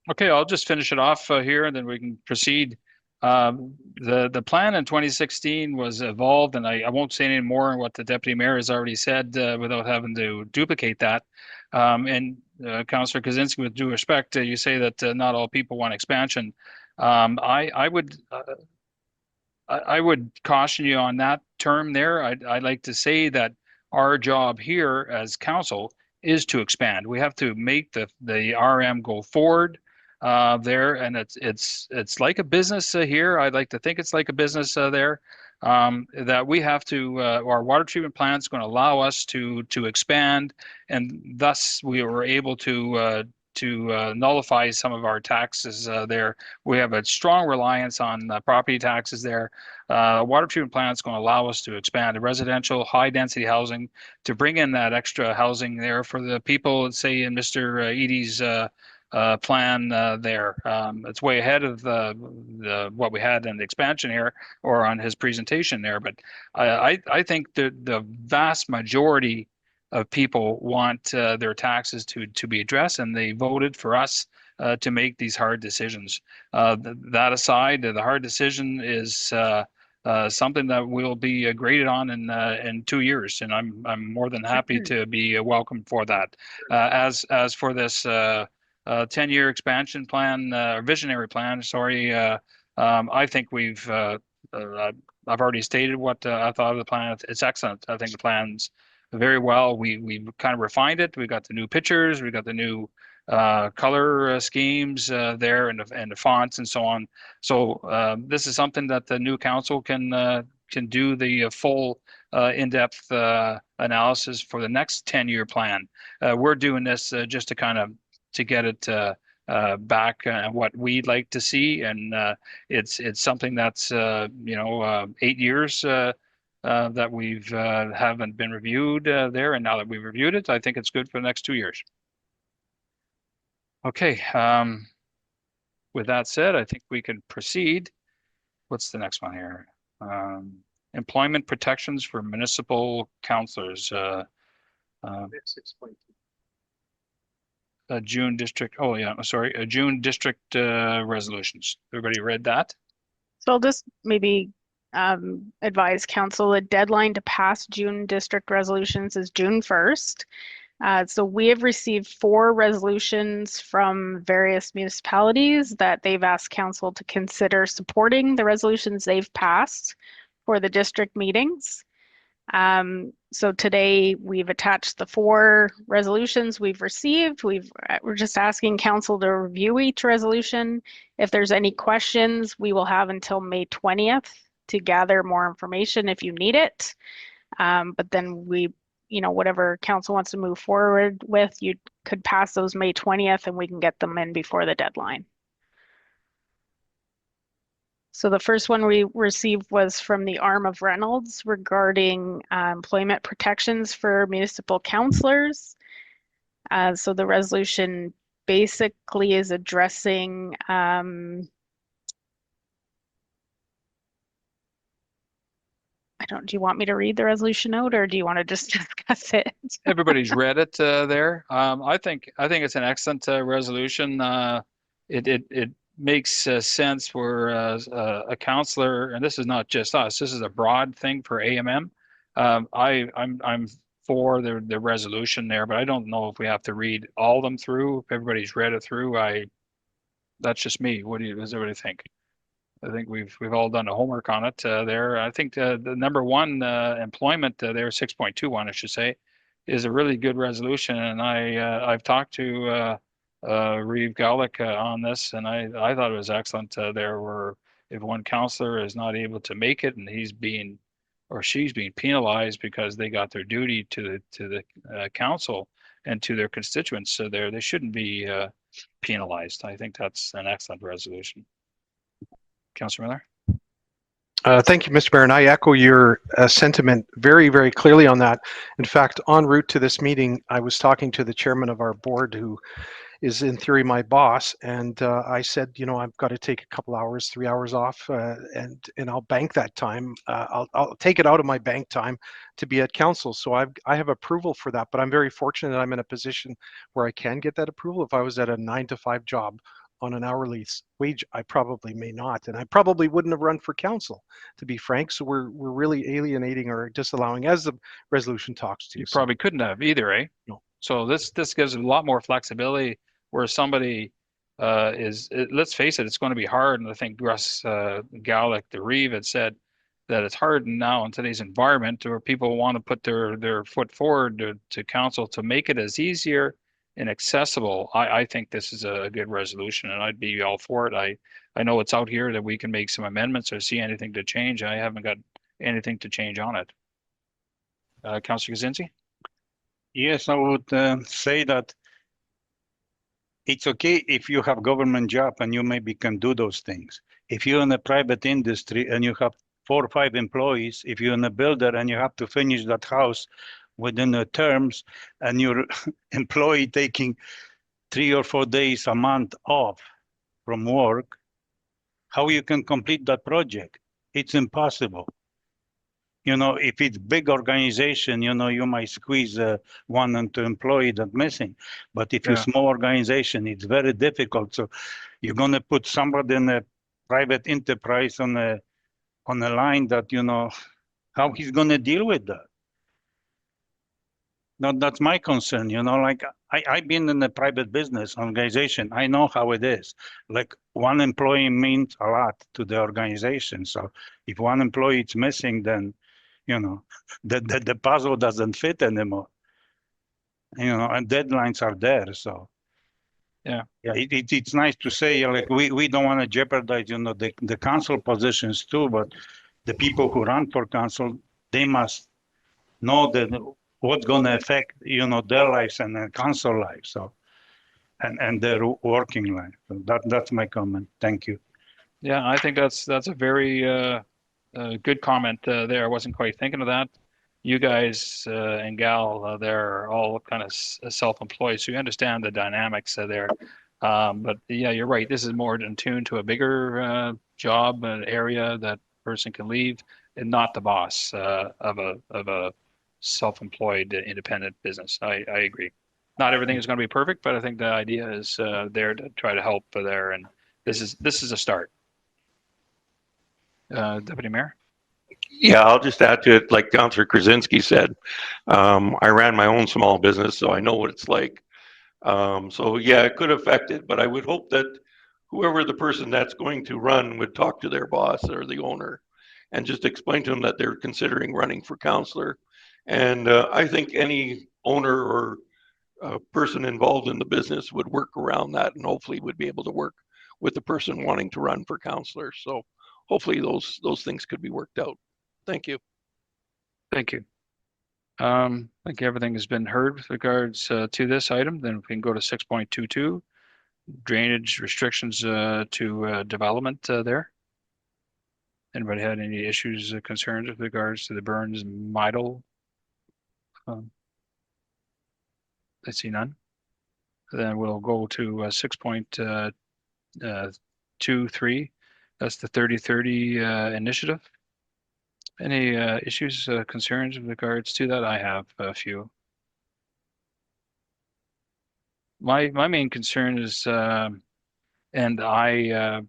Okay, I'll just finish it off here and then we can proceed. The plan in 2016 was evolved, and I won't say any more on what the deputy mayor has already said without having to duplicate that. Councillor Kaczynski, with due respect, you say that not all people want expansion. I would caution you on that term there. I'd like to say that our job here as council is to expand. We have to make the RM go forward there, and it's like a business here. I'd like to think it's like a business there. That we have to, our water treatment plant is going to allow us to expand, and thus we were able to nullify some of our taxes there. We have a strong reliance on property taxes there. Water treatment plant is going to allow us to expand the residential high density housing, to bring in that extra housing there for the people, say in Mr. Edie's plan there. It's way ahead of what we had in the expansion here or on his presentation there. But I think the vast majority of people want their taxes to be addressed, and they voted for us to make these hard decisions. That aside, the hard decision is something that will be graded on in 2 years, and I'm more than happy to be welcomed for that. As for this 10-year expansion plan, visionary plan, sorry, I think I've already stated what I thought of the plan. It's excellent. I think the plan's very well. We kind of refined it. We got the new pictures. We got the new color schemes there, and the fonts and so on. So this is something that the new council can do the full in-depth analysis for the next 10-year plan. We're doing this just to kind of to get it back what we'd like to see, and it's something that's 8 years that we've haven't been reviewed there, and now that we've reviewed it, I think it's good for the next 2 years. Okay, with that said, I think we can proceed. What's the next one here? Employment protections for municipal councillors. 6.2. June district. Oh yeah, sorry. June district resolutions. Everybody read that? So I'll just maybe advise council the deadline to pass June district resolutions is June 1st. So we have received 4 resolutions from various municipalities that they've asked council to consider supporting the resolutions they've passed for the district meetings. So today we've attached the 4 resolutions we've received. We're just asking council to review each resolution. If there's any questions, we will have until May 20th to gather more information if you need it. But then whatever council wants to move forward with, you could pass those May 20th and we can get them in before the deadline. So the first one we received was from the RM of Reynolds regarding employment protections for municipal councillors. So the resolution basically is addressing do you want me to read the resolution out, or do you want to just discuss it? Everybody's read it there. I think it's an excellent resolution. It makes sense for a councillor, and this is not just us. This is a broad thing for AMM. I'm for the resolution there, but I don't know if we have to read all of them through. If everybody's read it through, that's just me. What does everybody think? I think we've all done the homework on it there. I think the number 1 employment there, 6.21, I should say, is a really good resolution, and I've talked to Reeve Gaulick on this, and I thought it was excellent there, where if one councillor is not able to make it and he's being or she's being penalized because they got their duty to the council and to their constituents, so they shouldn't be penalized. I think that's an excellent resolution. Councillor Miller? Thank you, Mr. Mayor, and I echo your sentiment very, very clearly on that. In fact, en route to this meeting, I was talking to the chairman of our board, who is in theory my boss. And I said, you know, I've got to take a couple hours, 3 hours off, and I'll bank that time. I'll take it out of my bank time to be at council. So I have approval for that, but I'm very fortunate that I'm in a position where I can get that approval. If I was at a 9-to-5 job on an hourly wage, I probably may not, and I probably wouldn't have run for council, to be frank. So we're really alienating or disallowing, as the resolution talks to. You probably couldn't have either, eh? No. So this gives a lot more flexibility where somebody let's face it, it's going to be hard. And I think Russ Galick, the Reeve, had said that it's hard now in today's environment where people want to put their foot forward to council to make it as easier and accessible. I think this is a good resolution, and I'd be all for it. I know it's out here that we can make some amendments or see anything to change. I haven't got anything to change on it. Councillor Kaczynski? Yes, I would say that it's okay if you have government job and you maybe can do those things. If you're in a private industry and you have 4 or 5 employees, if you're in a builder and you have to finish that house within the terms and your employee taking 3 or 4 days a month off from work, how you can complete that project? It's impossible. You know, if it's big organization, you know, you might squeeze 1 or 2 employee that missing. But if you're small organization, it's very difficult. So you're going to put somebody in a private enterprise on a line that, you know, how he's going to deal with that. No, that's my concern, you know, like I've been in a private business organization. I know how it is. Like 1 employee means a lot to the organization. So if 1 employee is missing, then, you know, the puzzle doesn't fit anymore. You know, and deadlines are there. So yeah, it's nice to say, like, we don't want to jeopardize, you know, the council positions too, but the people who run for council, they must know that what's going to affect, you know, their lives and the council life. So, and their working life. So that's my comment. Thank you. Yeah, I think that's a very good comment there. I wasn't quite thinking of that. You guys and gal there are all kind of self-employed, so you understand the dynamics there. But yeah, you're right. This is more in tune to a bigger job area that person can leave, and not the boss of a self-employed independent business. I agree. Not everything is going to be perfect, but I think the idea is there to try to help there, and this is a start. Deputy Mayor? Yeah, I'll just add to it, like Councillor Krasinski said, I ran my own small business, so I know what it's like. So yeah, it could affect it, but I would hope that whoever the person that's going to run would talk to their boss or the owner and just explain to them that they're considering running for councillor. And I think any owner or person involved in the business would work around that, and hopefully would be able to work with the person wanting to run for councillor. So hopefully those things could be worked out. Thank you. Thank you. I think everything has been heard with regards to this item. Then we can go to 6.22, drainage restrictions to development there. Anybody had any issues, concerns with regards to the Burns Midle? I see none. Then we'll go to 6.23. That's the 3030 initiative. Any issues, concerns with regards to that? I have a few. My main concern is, and I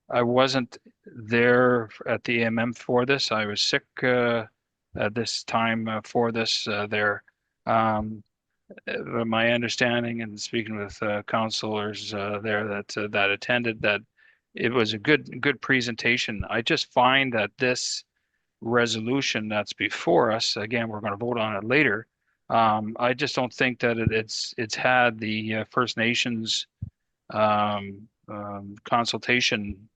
wasn't there at the AMM for this. I was sick at this time for this there. My understanding and speaking with councillors there that attended, that it was a good presentation. I just find that this resolution that's before us, again, we're going to vote on it later. I just don't think that it's had the First Nations consultation.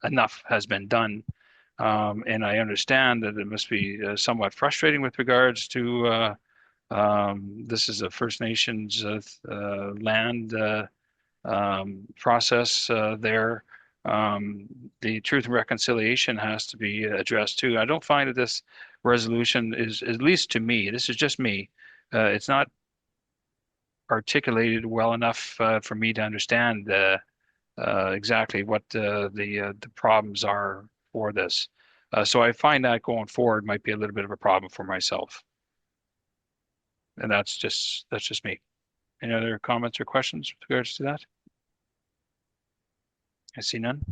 Enough has been done, and I understand that it must be somewhat frustrating with regards to this is a First Nations land process there. The Truth and Reconciliation has to be addressed too. I don't find that this resolution is, at least to me, this is just me, it's not articulated well enough for me to understand exactly what the problems are for this. So I find that going forward might be a little bit of a problem for myself. And that's just me. Any other comments or questions with regards to that? I see none.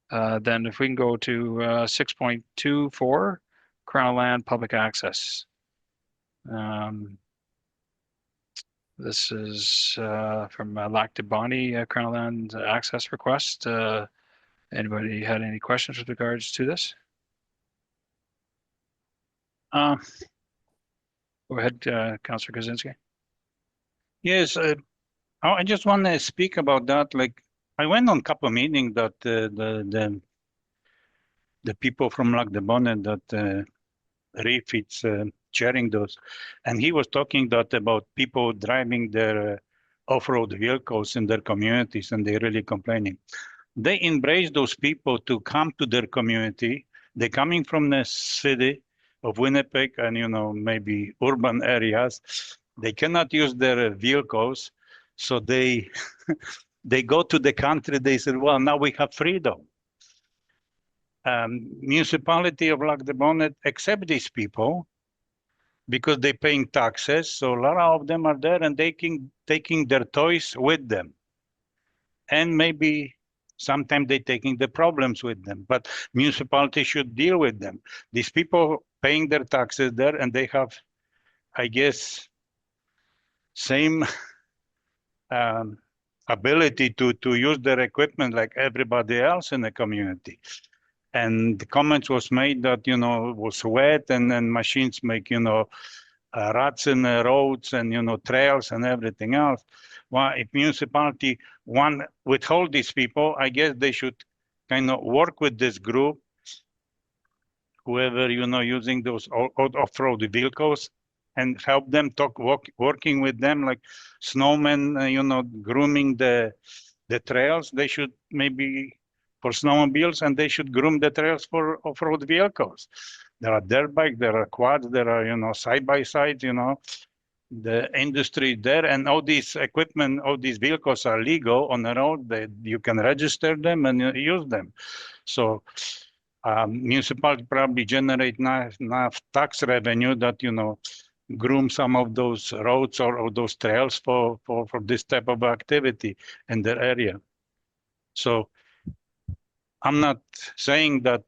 Then if we can go to 6.24, Crown Land Public Access. This is from Lac de Bonnie Crown Land Access Request. Anybody had any questions with regards to this? Go ahead, Councillor Kaczynski. Yes, I just want to speak about that. Like, I went on a couple of meetings that the people from Lac de Bonne that Reef is chairing those, and he was talking that about people driving their off-road vehicles in their communities, and they're really complaining. They embrace those people to come to their community. They're coming from the city of Winnipeg and, you know, maybe urban areas. They cannot use their vehicles, so they they go to the country. They said, well, now we have freedom. Municipality of Lac de Bonne accept these people because they're paying taxes. So a lot of them are there and taking their toys with them. And maybe sometimes they're taking the problems with them, but municipality should deal with them. These people paying their taxes there, and they have, I guess, same ability to use their equipment like everybody else in the community. And the comments was made that, you know, it was wet and then machines make, you know, ruts in the roads and, you know, trails and everything else. Well, if municipality want withhold these people, I guess they should kind of work with this group, whoever, you know, using those off-road vehicles, and help them working with them like snowmen, you know, grooming the trails. They should maybe for snowmobiles, and they should groom the trails for off-road vehicles. There are dirt bikes, there are quads, there are, you know, side-by-sides, you know, the industry there, and all these equipment, all these vehicles are legal on the road. You can register them and use them. So municipality probably generate enough tax revenue that, you know, groom some of those roads or those trails for this type of activity in their area. So I'm not saying that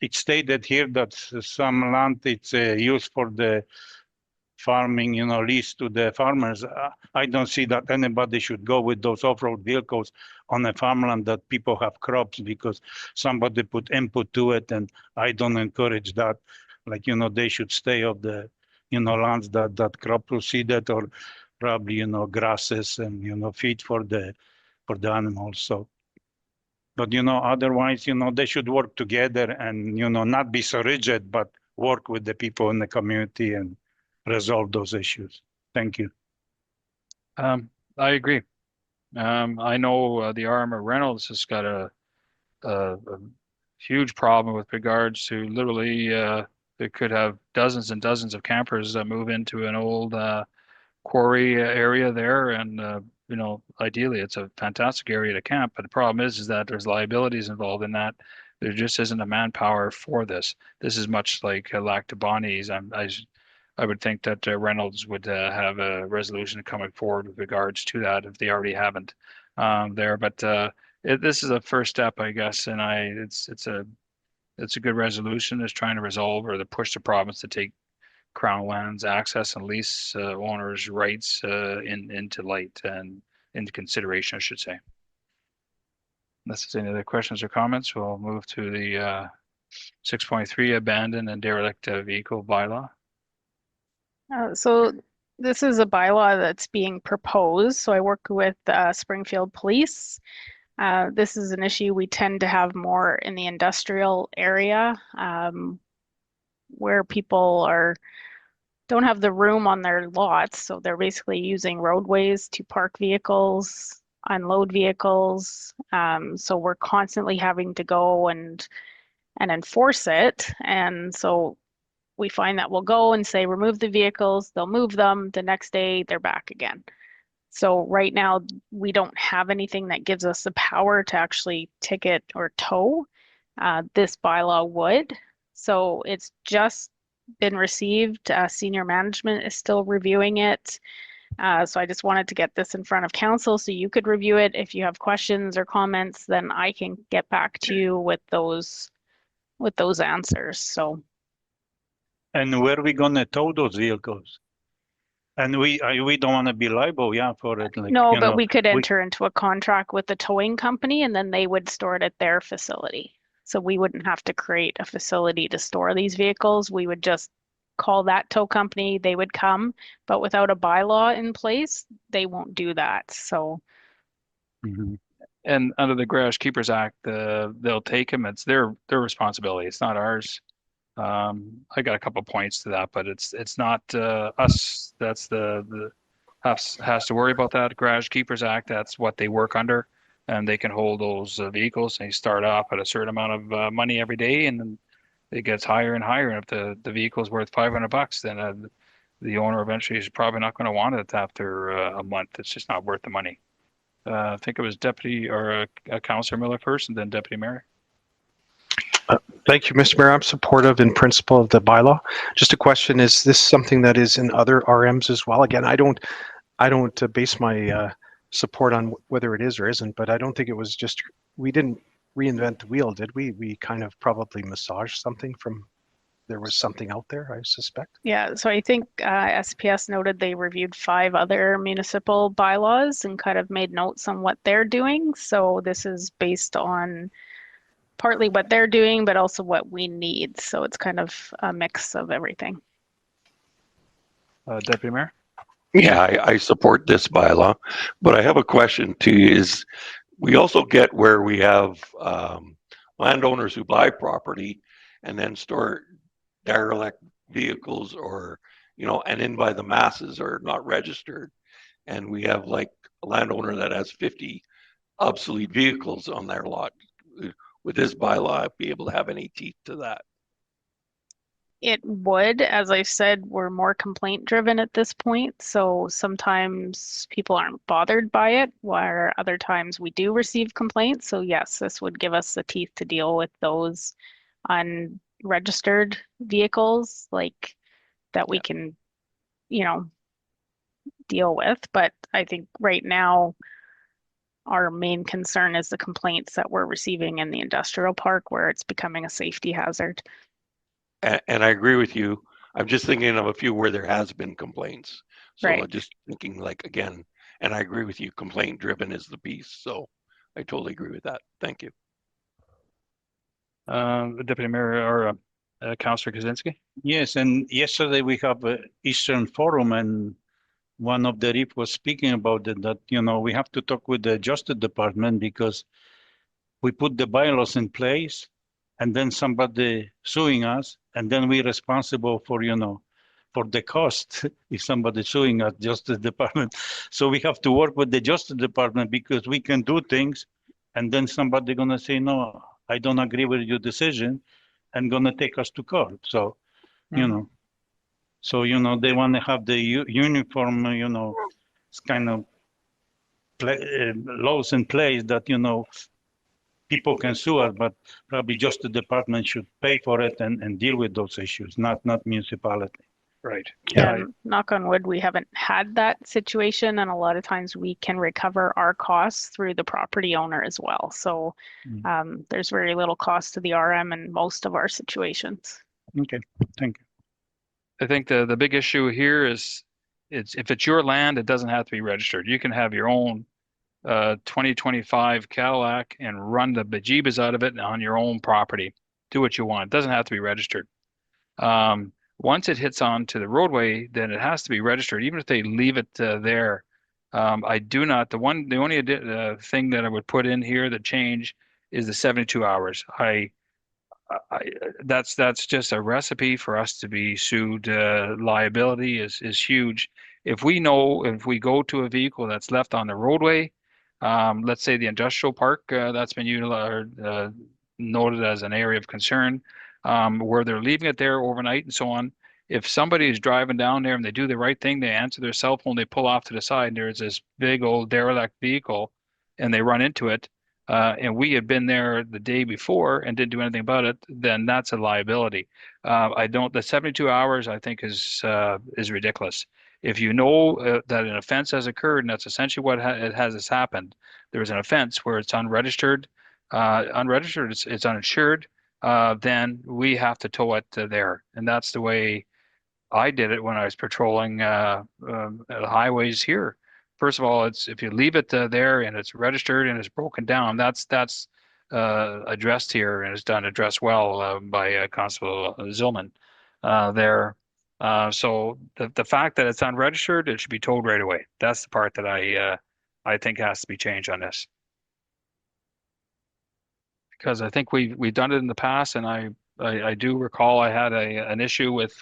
it's stated here that some land it's used for the farming, you know, lease to the farmers. I don't see that anybody should go with those off-road vehicles on a farmland that people have crops because somebody put input to it, and I don't encourage that. Like, you know, they should stay off the, you know, lands that crop proceeded, or probably, you know, grasses and, you know, feed for the animals. So, but, you know, otherwise, you know, they should work together and, you know, not be so rigid, but work with the people in the community and resolve those issues. Thank you. I agree. I know the RM of Reynolds has got a huge problem with regards to literally they could have dozens and dozens of campers that move into an old quarry area there, and you know, ideally it's a fantastic area to camp, but the problem is that there's liabilities involved in that. There just isn't a manpower for this. This is much like Lac de Bonnie's. I would think that Reynolds would have a resolution coming forward with regards to that if they already haven't there. But this is a first step, I guess, and it's a good resolution. Is trying to resolve or to push the province to take Crown Lands access and lease owners' rights into light and into consideration, I should say. Unless there's any other questions or comments, we'll move to the 6.3 abandoned and derelict vehicle bylaw. So this is a bylaw that's being proposed. So I work with Springfield Police. This is an issue we tend to have more in the industrial area where people don't have the room on their lots. So they're basically using roadways to park vehicles, unload vehicles. So we're constantly having to go and enforce it. And so we find that we'll go and say, remove the vehicles, they'll move them, the next day they're back again. So right now, we don't have anything that gives us the power to actually ticket or tow. This bylaw would. So it's just been received. Senior management is still reviewing it. So I just wanted to get this in front of council so you could review it. If you have questions or comments, then I can get back to you with those answers. So. And where are we gonna tow those vehicles? And we don't want to be liable, yeah, for it. Like, No, you but know, we could enter into a contract with the towing company and then they would store it at their facility. So we wouldn't have to create a facility to store these vehicles. We would just call that tow company, they would come, but without a bylaw in place, they won't do that. So. And under the Garage Keepers Act, they'll take them. It's their responsibility. It's not ours. I got a couple points to that, but it's not us. That's the has to worry about that. Garage Keepers Act, that's what they work under, and they can hold those vehicles. They start off at a certain amount of money every day, and then it gets higher and higher. And if the vehicle is worth $500, then the owner eventually is probably not going to want it after a month. It's just not worth the money. I think it was Deputy or Councillor Miller first, and then Deputy Mayor. Thank you, Mr. Mayor. I'm supportive in principle of the bylaw. Just a question, is this something that is in other RMs as well? Again, I don't base my support on whether it is or isn't, but I don't think it was just, we didn't reinvent the wheel, did we? We kind of probably massaged something from, there was something out there, I suspect. Yeah, so I think SPS noted they reviewed 5 other municipal bylaws and kind of made notes on what they're doing. So this is based on partly what they're doing, but also what we need. So it's kind of a mix of everything. Deputy Mayor? Yeah, I support this bylaw, but I have a question to you is, we also get where we have landowners who buy property and then store derelict vehicles or, you know, and in by the masses are not registered. And we have like a landowner that has 50 obsolete vehicles on their lot. Would this bylaw be able to have any teeth to that? It would, as I said, we're more complaint driven at this point. So sometimes people aren't bothered by it, where other times we do receive complaints. So yes, this would give us the teeth to deal with those unregistered vehicles like that we can, you know, deal with. But I think right now, our main concern is the complaints that we're receiving in the industrial park where it's becoming a safety hazard. And I agree with you. I'm just thinking of a few where there has been complaints. So Right. just thinking like, again, and I agree with you, complaint driven is the piece. So I totally agree with that. Thank you. Deputy Mayor or Councillor Kaczynski? yes, and yesterday we have a Eastern Forum, and one of the rep was speaking about it, that, you know, we have to talk with the Justice Department because we put the bylaws in place and then somebody suing us, and then we're responsible for, you know, for the cost if somebody suing us, Justice Department. So we have to work with the Justice Department because we can do things and then somebody gonna say, no, I don't agree with your decision, and gonna take us to court. So, you know, so, you know, they want to have the uniform, you know, kind of laws in place that, you know, people can sue us, but probably just the department should pay for it and deal with those issues, not municipality. Right. Yeah, knock on wood, we haven't had that situation, and a lot of times we can recover our costs through the property owner as well. So there's very little cost to the RM in most of our situations. Okay, thank you. I think the big issue here is if it's your land, it doesn't have to be registered. You can have your own 2025 Cadillac and run the bejeebas out of it on your own property. Do what you want. It doesn't have to be registered. Once it hits onto the roadway, then it has to be registered, even if they leave it there. I do not. The only thing that I would put in here, the change, is the 72 hours. That's just a recipe for us to be sued. Liability is huge. If we go to a vehicle that's left on the roadway, let's say the industrial park that's been noted as an area of concern, where they're leaving it there overnight and so on, if somebody is driving down there and they do the right thing, they answer their cell phone, they pull off to the side, and there's this big old derelict vehicle, and they run into it, and we had been there the day before and didn't do anything about it, then that's a liability. The 72 hours I think is ridiculous. If you know that an offense has occurred, and that's essentially what has happened, there's an offense where it's unregistered, it's uninsured, then we have to tow it there. And that's the way I did it when I was patrolling the highways here. First of all, it's if you leave it there and it's registered and it's broken down, that's addressed here and it's addressed well by Constable Zillman there. So the fact that it's unregistered, it should be towed right away. That's the part that I think has to be changed on this. Because I think we've done it in the past, and I do recall I had an issue with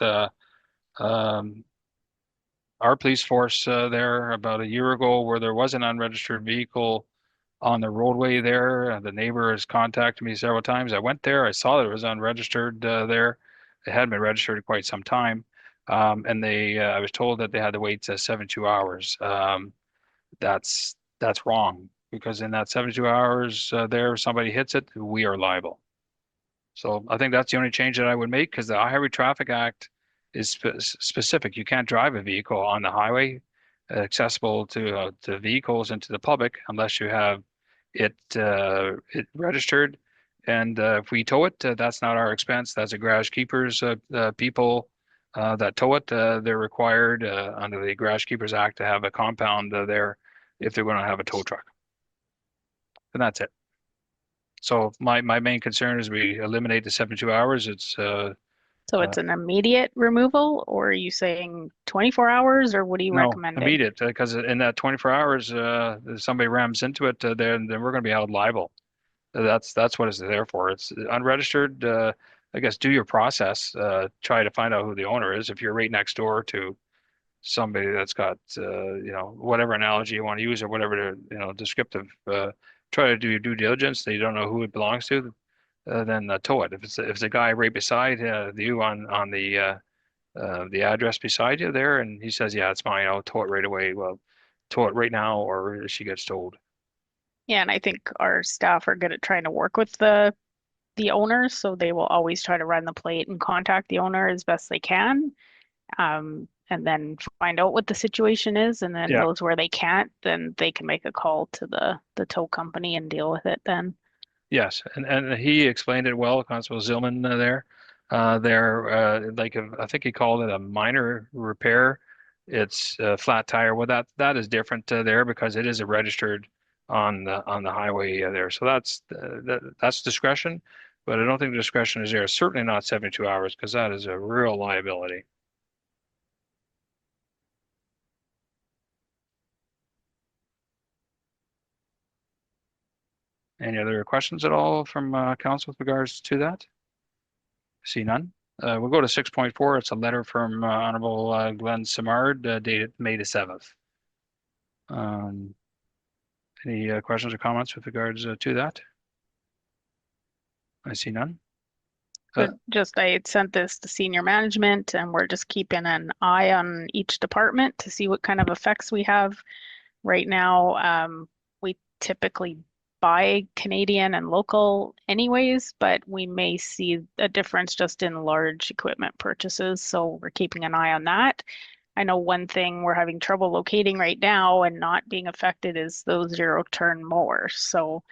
our police force there about a year ago where there was an unregistered vehicle on the roadway there. The neighbor has contacted me several times. I went there, I saw that it was unregistered there. It had been registered quite some time. And I was told that they had to wait 72 hours. That's wrong, because in that 72 hours there, if somebody hits it, we are liable. So I think that's the only change that I would make, because the Highway Traffic Act is specific. You can't drive a vehicle on the highway accessible to vehicles and to the public unless you have it registered. And if we tow it, that's not our expense. That's a garage keepers people that tow it. They're required under the Garage Keepers Act to have a compound there if they're going to have a tow truck. And that's it. So my main concern is we eliminate the 72 hours. It's So it's an immediate removal, or are you saying 24 hours, or what are you recommending? Immediate, because in that 24 hours, if somebody rams into it, then we're going to be held liable. That's what it's there for. It's unregistered. I guess do your process. Try to find out who the owner is. If you're right next door to somebody that's got, whatever analogy you want to use or whatever, descriptive, try to do your due diligence. They don't know who it belongs to, then tow it. If it's a guy right beside you on the address beside you there, and he says, yeah, it's mine, I'll tow it right away. Well, tow it right now, or she gets towed. Yeah, and I think our staff are good at trying to work with the owners, so they will always try to run the plate and contact the owner as best they can, and then find out what the situation is, and then those where they can't, then they can make a call to the tow company and deal with it then. Yes, and he explained it well, Constable Zillman there. I think he called it a minor repair. It's a flat tire. Well, that is different there because it is a registered on the highway there. So that's discretion, but I don't think the discretion is there. Certainly not 72 hours, because that is a real liability. Any other questions at all from council with regards to that? See none. We'll go to 6.4. It's a letter from Honourable Glen Simard dated May the 7th. Any questions or comments with regards to that? I see none. But I had sent this to senior management, and we're just keeping an eye on each department to see what kind of effects we have. Right now, we typically buy Canadian and local anyways, but we may see a difference just in large equipment purchases. So we're keeping an eye on that. I know one thing we're having trouble locating right now and not being affected is those zero-turn mowers. So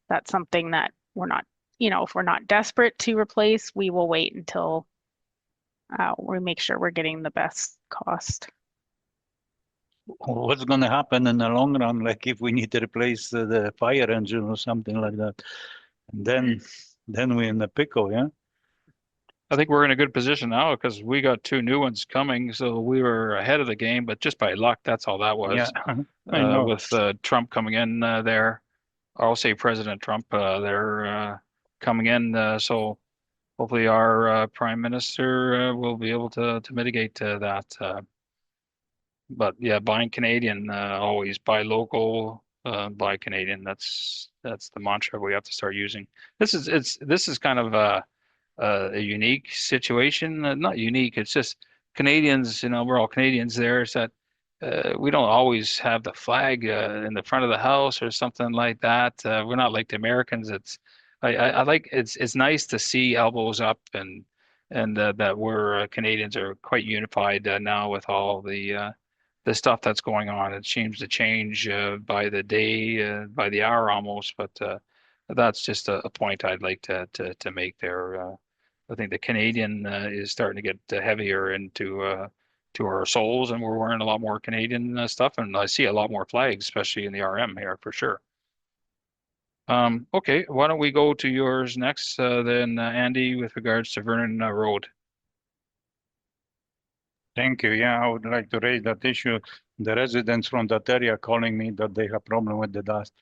that's something that we're not, if we're not desperate to replace, we will wait until we make sure we're getting the best cost. What's going to happen in the long run, like if we need to replace the fire engine or something like that, and then we're in the pickle, yeah? I think we're in a good position now because we got 2 new ones coming, so we were ahead of the game, but just by luck, that's all that was. Yeah, I know. With Trump coming in there, I'll say President Trump there coming in, so hopefully our Prime Minister will be able to mitigate that. But yeah, buying Canadian, always buy local, buy Canadian. That's the mantra we have to start using. This is kind of a unique situation. Not unique. It's just Canadians, we're all Canadians there, is that we don't always have the flag in the front of the house or something like that. We're not like the Americans. I like it's nice to see elbows up and that we're Canadians are quite unified now with all the stuff that's going on. It seems to change by the day, by the hour almost, but that's just a point I'd like to make there. I think the Canadian is starting to get heavier into to our souls, and we're wearing a lot more Canadian stuff, and I see a lot more flags, especially in the RM here for sure. Okay, why don't we go to yours next, then Andy, with regards to Vernon Road. Thank you. Yeah, I would like to raise that issue. The residents from that area calling me that they have problem with the dust.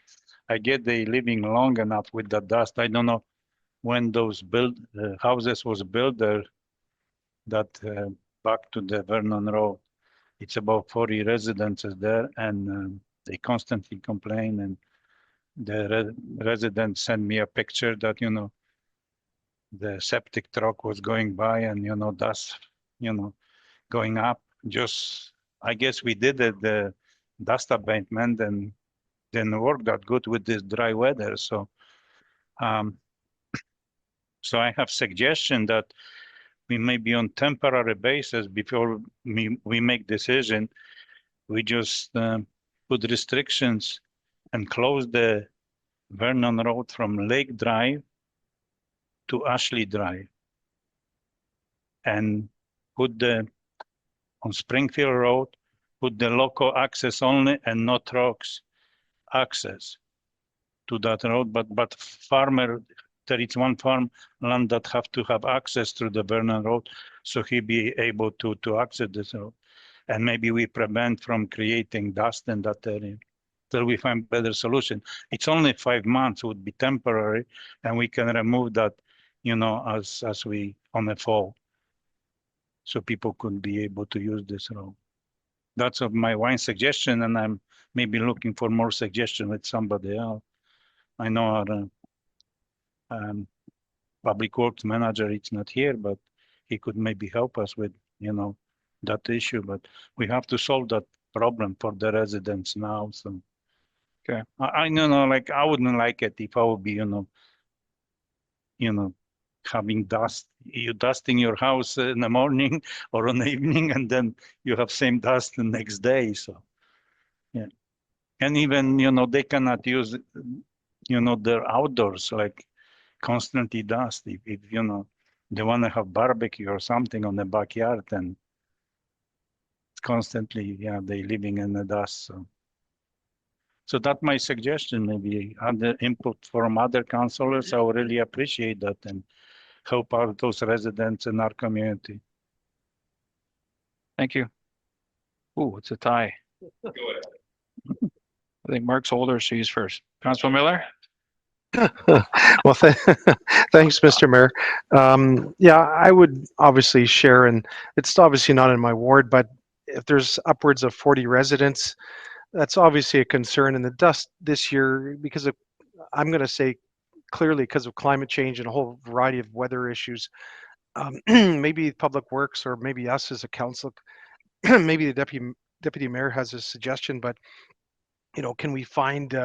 I get they living long enough with the dust. I don't know when those houses was built there, that back to the Vernon Road. It's about 40 residences there, and they constantly complain. And the residents send me a picture that, the septic truck was going by and, dust, going up. Just, I guess we did it, the dust abatement, and didn't work that good with this dry weather. So, so I have suggestion that we may be on temporary basis before we make decision. We just put restrictions and close the Vernon Road from Lake Drive to Ashley Drive, and put on Springfield Road, put the local access only and no trucks access to that road. But farmer, there is one farm land that have to have access to the Vernon Road, so he be able to access this road. And maybe we prevent from creating dust in that area till we find better solution. It's only 5 months, would be temporary, and we can remove that, as we on the fall, so people could be able to use this road. That's my one suggestion, and I'm maybe looking for more suggestion with somebody else. I know our public works manager, it's not here, but he could maybe help us with, that issue. But we have to solve that problem for the residents now. So, okay, I know, like I wouldn't like it if I would be, having dust. You dusting your house in the morning or in the evening, and then you have same dust the next day. So, yeah, and even they cannot use, their outdoors, like constantly dust. If they want to have barbecue or something on the backyard, and it's constantly, they living in the dust. So that's my suggestion. Maybe other input from other councillors. I would really appreciate that and help out those residents in our community. Thank you. Oh, it's a tie. Go ahead. I think Mark's older, so he's first. Councilor Miller? Well, thanks, Mr. Mayor. Yeah, I would obviously share, and it's obviously not in my ward, but if there's upwards of 40 residents, that's obviously a concern. And the dust this year, because of, I'm going to say clearly because of climate change and a whole variety of weather issues, maybe Public Works or maybe us as a council, maybe the deputy mayor has a suggestion, but can we find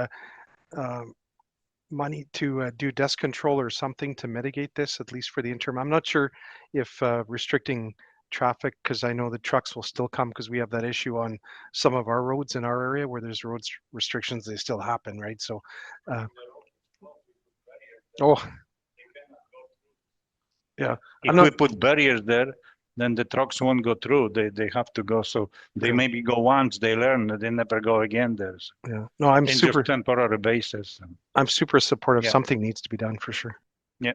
money to do dust control or something to mitigate this, at least for the interim? I'm not sure if restricting traffic, because I know the trucks will still come, because we have that issue on some of our roads in our area where there's roads restrictions, they still happen, right? So, yeah. If we put barriers there, then the trucks won't go through. They have to go. So they maybe go once, they learn, they never go again there. So yeah. No, I'm super just temporary basis. I'm super supportive. Yeah. Something needs to be done for sure. Yeah.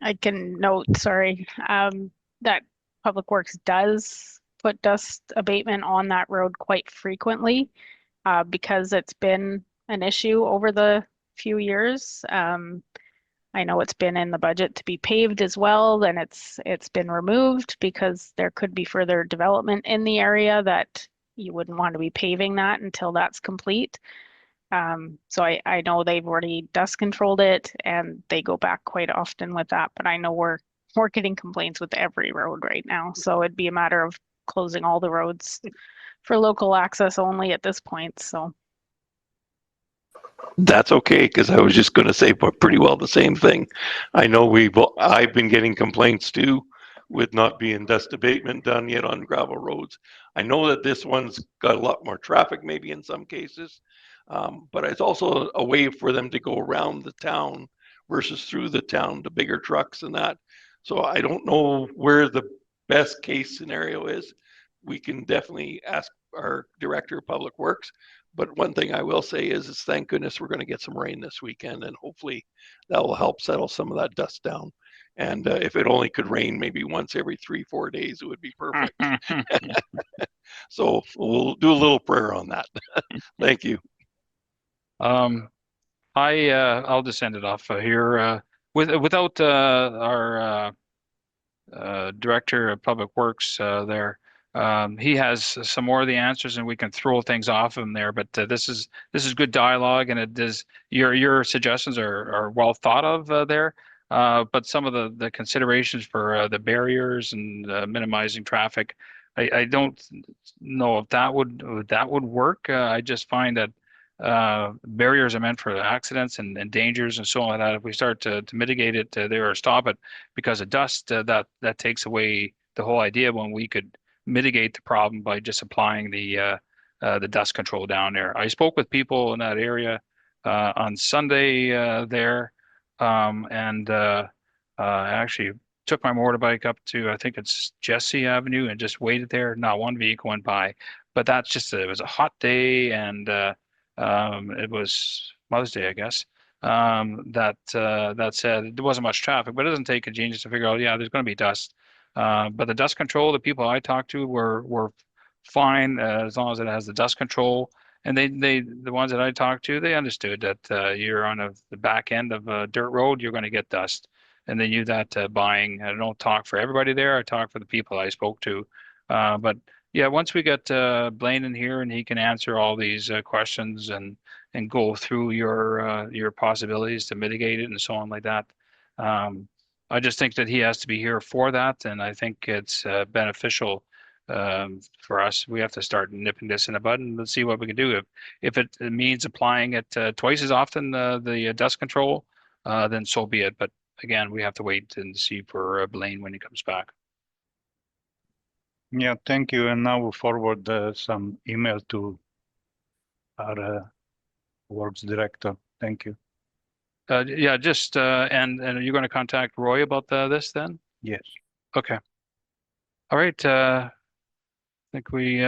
I can note, sorry, that Public Works does put dust abatement on that road quite frequently, because it's been an issue over the few years. I know it's been in the budget to be paved as well, then it's been removed because there could be further development in the area that you wouldn't want to be paving that until that's complete. So I know they've already dust controlled it, and they go back quite often with that, but I know we're we're getting complaints with every road right now. So it'd be a matter of closing all the roads for local access only at this point, so. That's okay, because I was just going to say pretty well the same thing. I know I've been getting complaints too with not being dust abatement done yet on gravel roads. I know that this one's got a lot more traffic maybe in some cases, but it's also a way for them to go around the town versus through the town, the bigger trucks and that. So I don't know where the best case scenario is. We can definitely ask our Director of Public Works. But one thing I will say is thank goodness we're going to get some rain this weekend, and hopefully that will help settle some of that dust down. And if it only could rain maybe once every 3-4 days, it would be perfect. So we'll do a little prayer on that. Thank you. I'll just end it off here. Without our Director of Public Works there. He has some more of the answers, and we can throw things off him there. But this is good dialogue, and it is your suggestions are well thought of there. But some of the considerations for the barriers and minimizing traffic, I don't know if that would work. I just find that barriers are meant for accidents and dangers and so on like that. If we start to mitigate it there or stop it because of dust, that takes away the whole idea when we could mitigate the problem by just applying the dust control down there. I spoke with people in that area on Sunday there, and I actually took my motorbike up to, I think it's Jesse Avenue, and just waited there. Not one vehicle went by, but that's just it was a hot day, and it was Mother's Day, I guess. That said, there wasn't much traffic, but it doesn't take a genius to figure out, yeah, there's going to be dust. But the dust control, the people I talked to were fine as long as it has the dust control. And the ones that I talked to, they understood that you're on the back end of a dirt road, you're going to get dust. And they knew that buying. I don't talk for everybody there. I talk for the people I spoke to. But yeah, once we get Blaine in here and he can answer all these questions and go through your possibilities to mitigate it and so on like that. I just think that he has to be here for that, and I think it's beneficial for us. We have to start nipping this in the bud and let's see what we can do. If it means applying it twice as often, the dust control, then so be it. But again, we have to wait and see for Blaine when he comes back. Yeah, thank you. And now we'll forward some email to our works director. Thank you. Yeah, just and are you going to contact Roy about this then? Yes. Okay. All right. I think we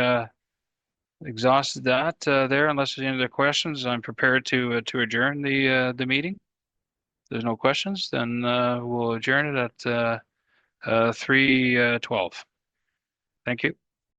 exhausted that there. Unless there's any other questions, I'm prepared to adjourn the meeting. If there's no questions, then we'll adjourn it at 3:12. Thank you.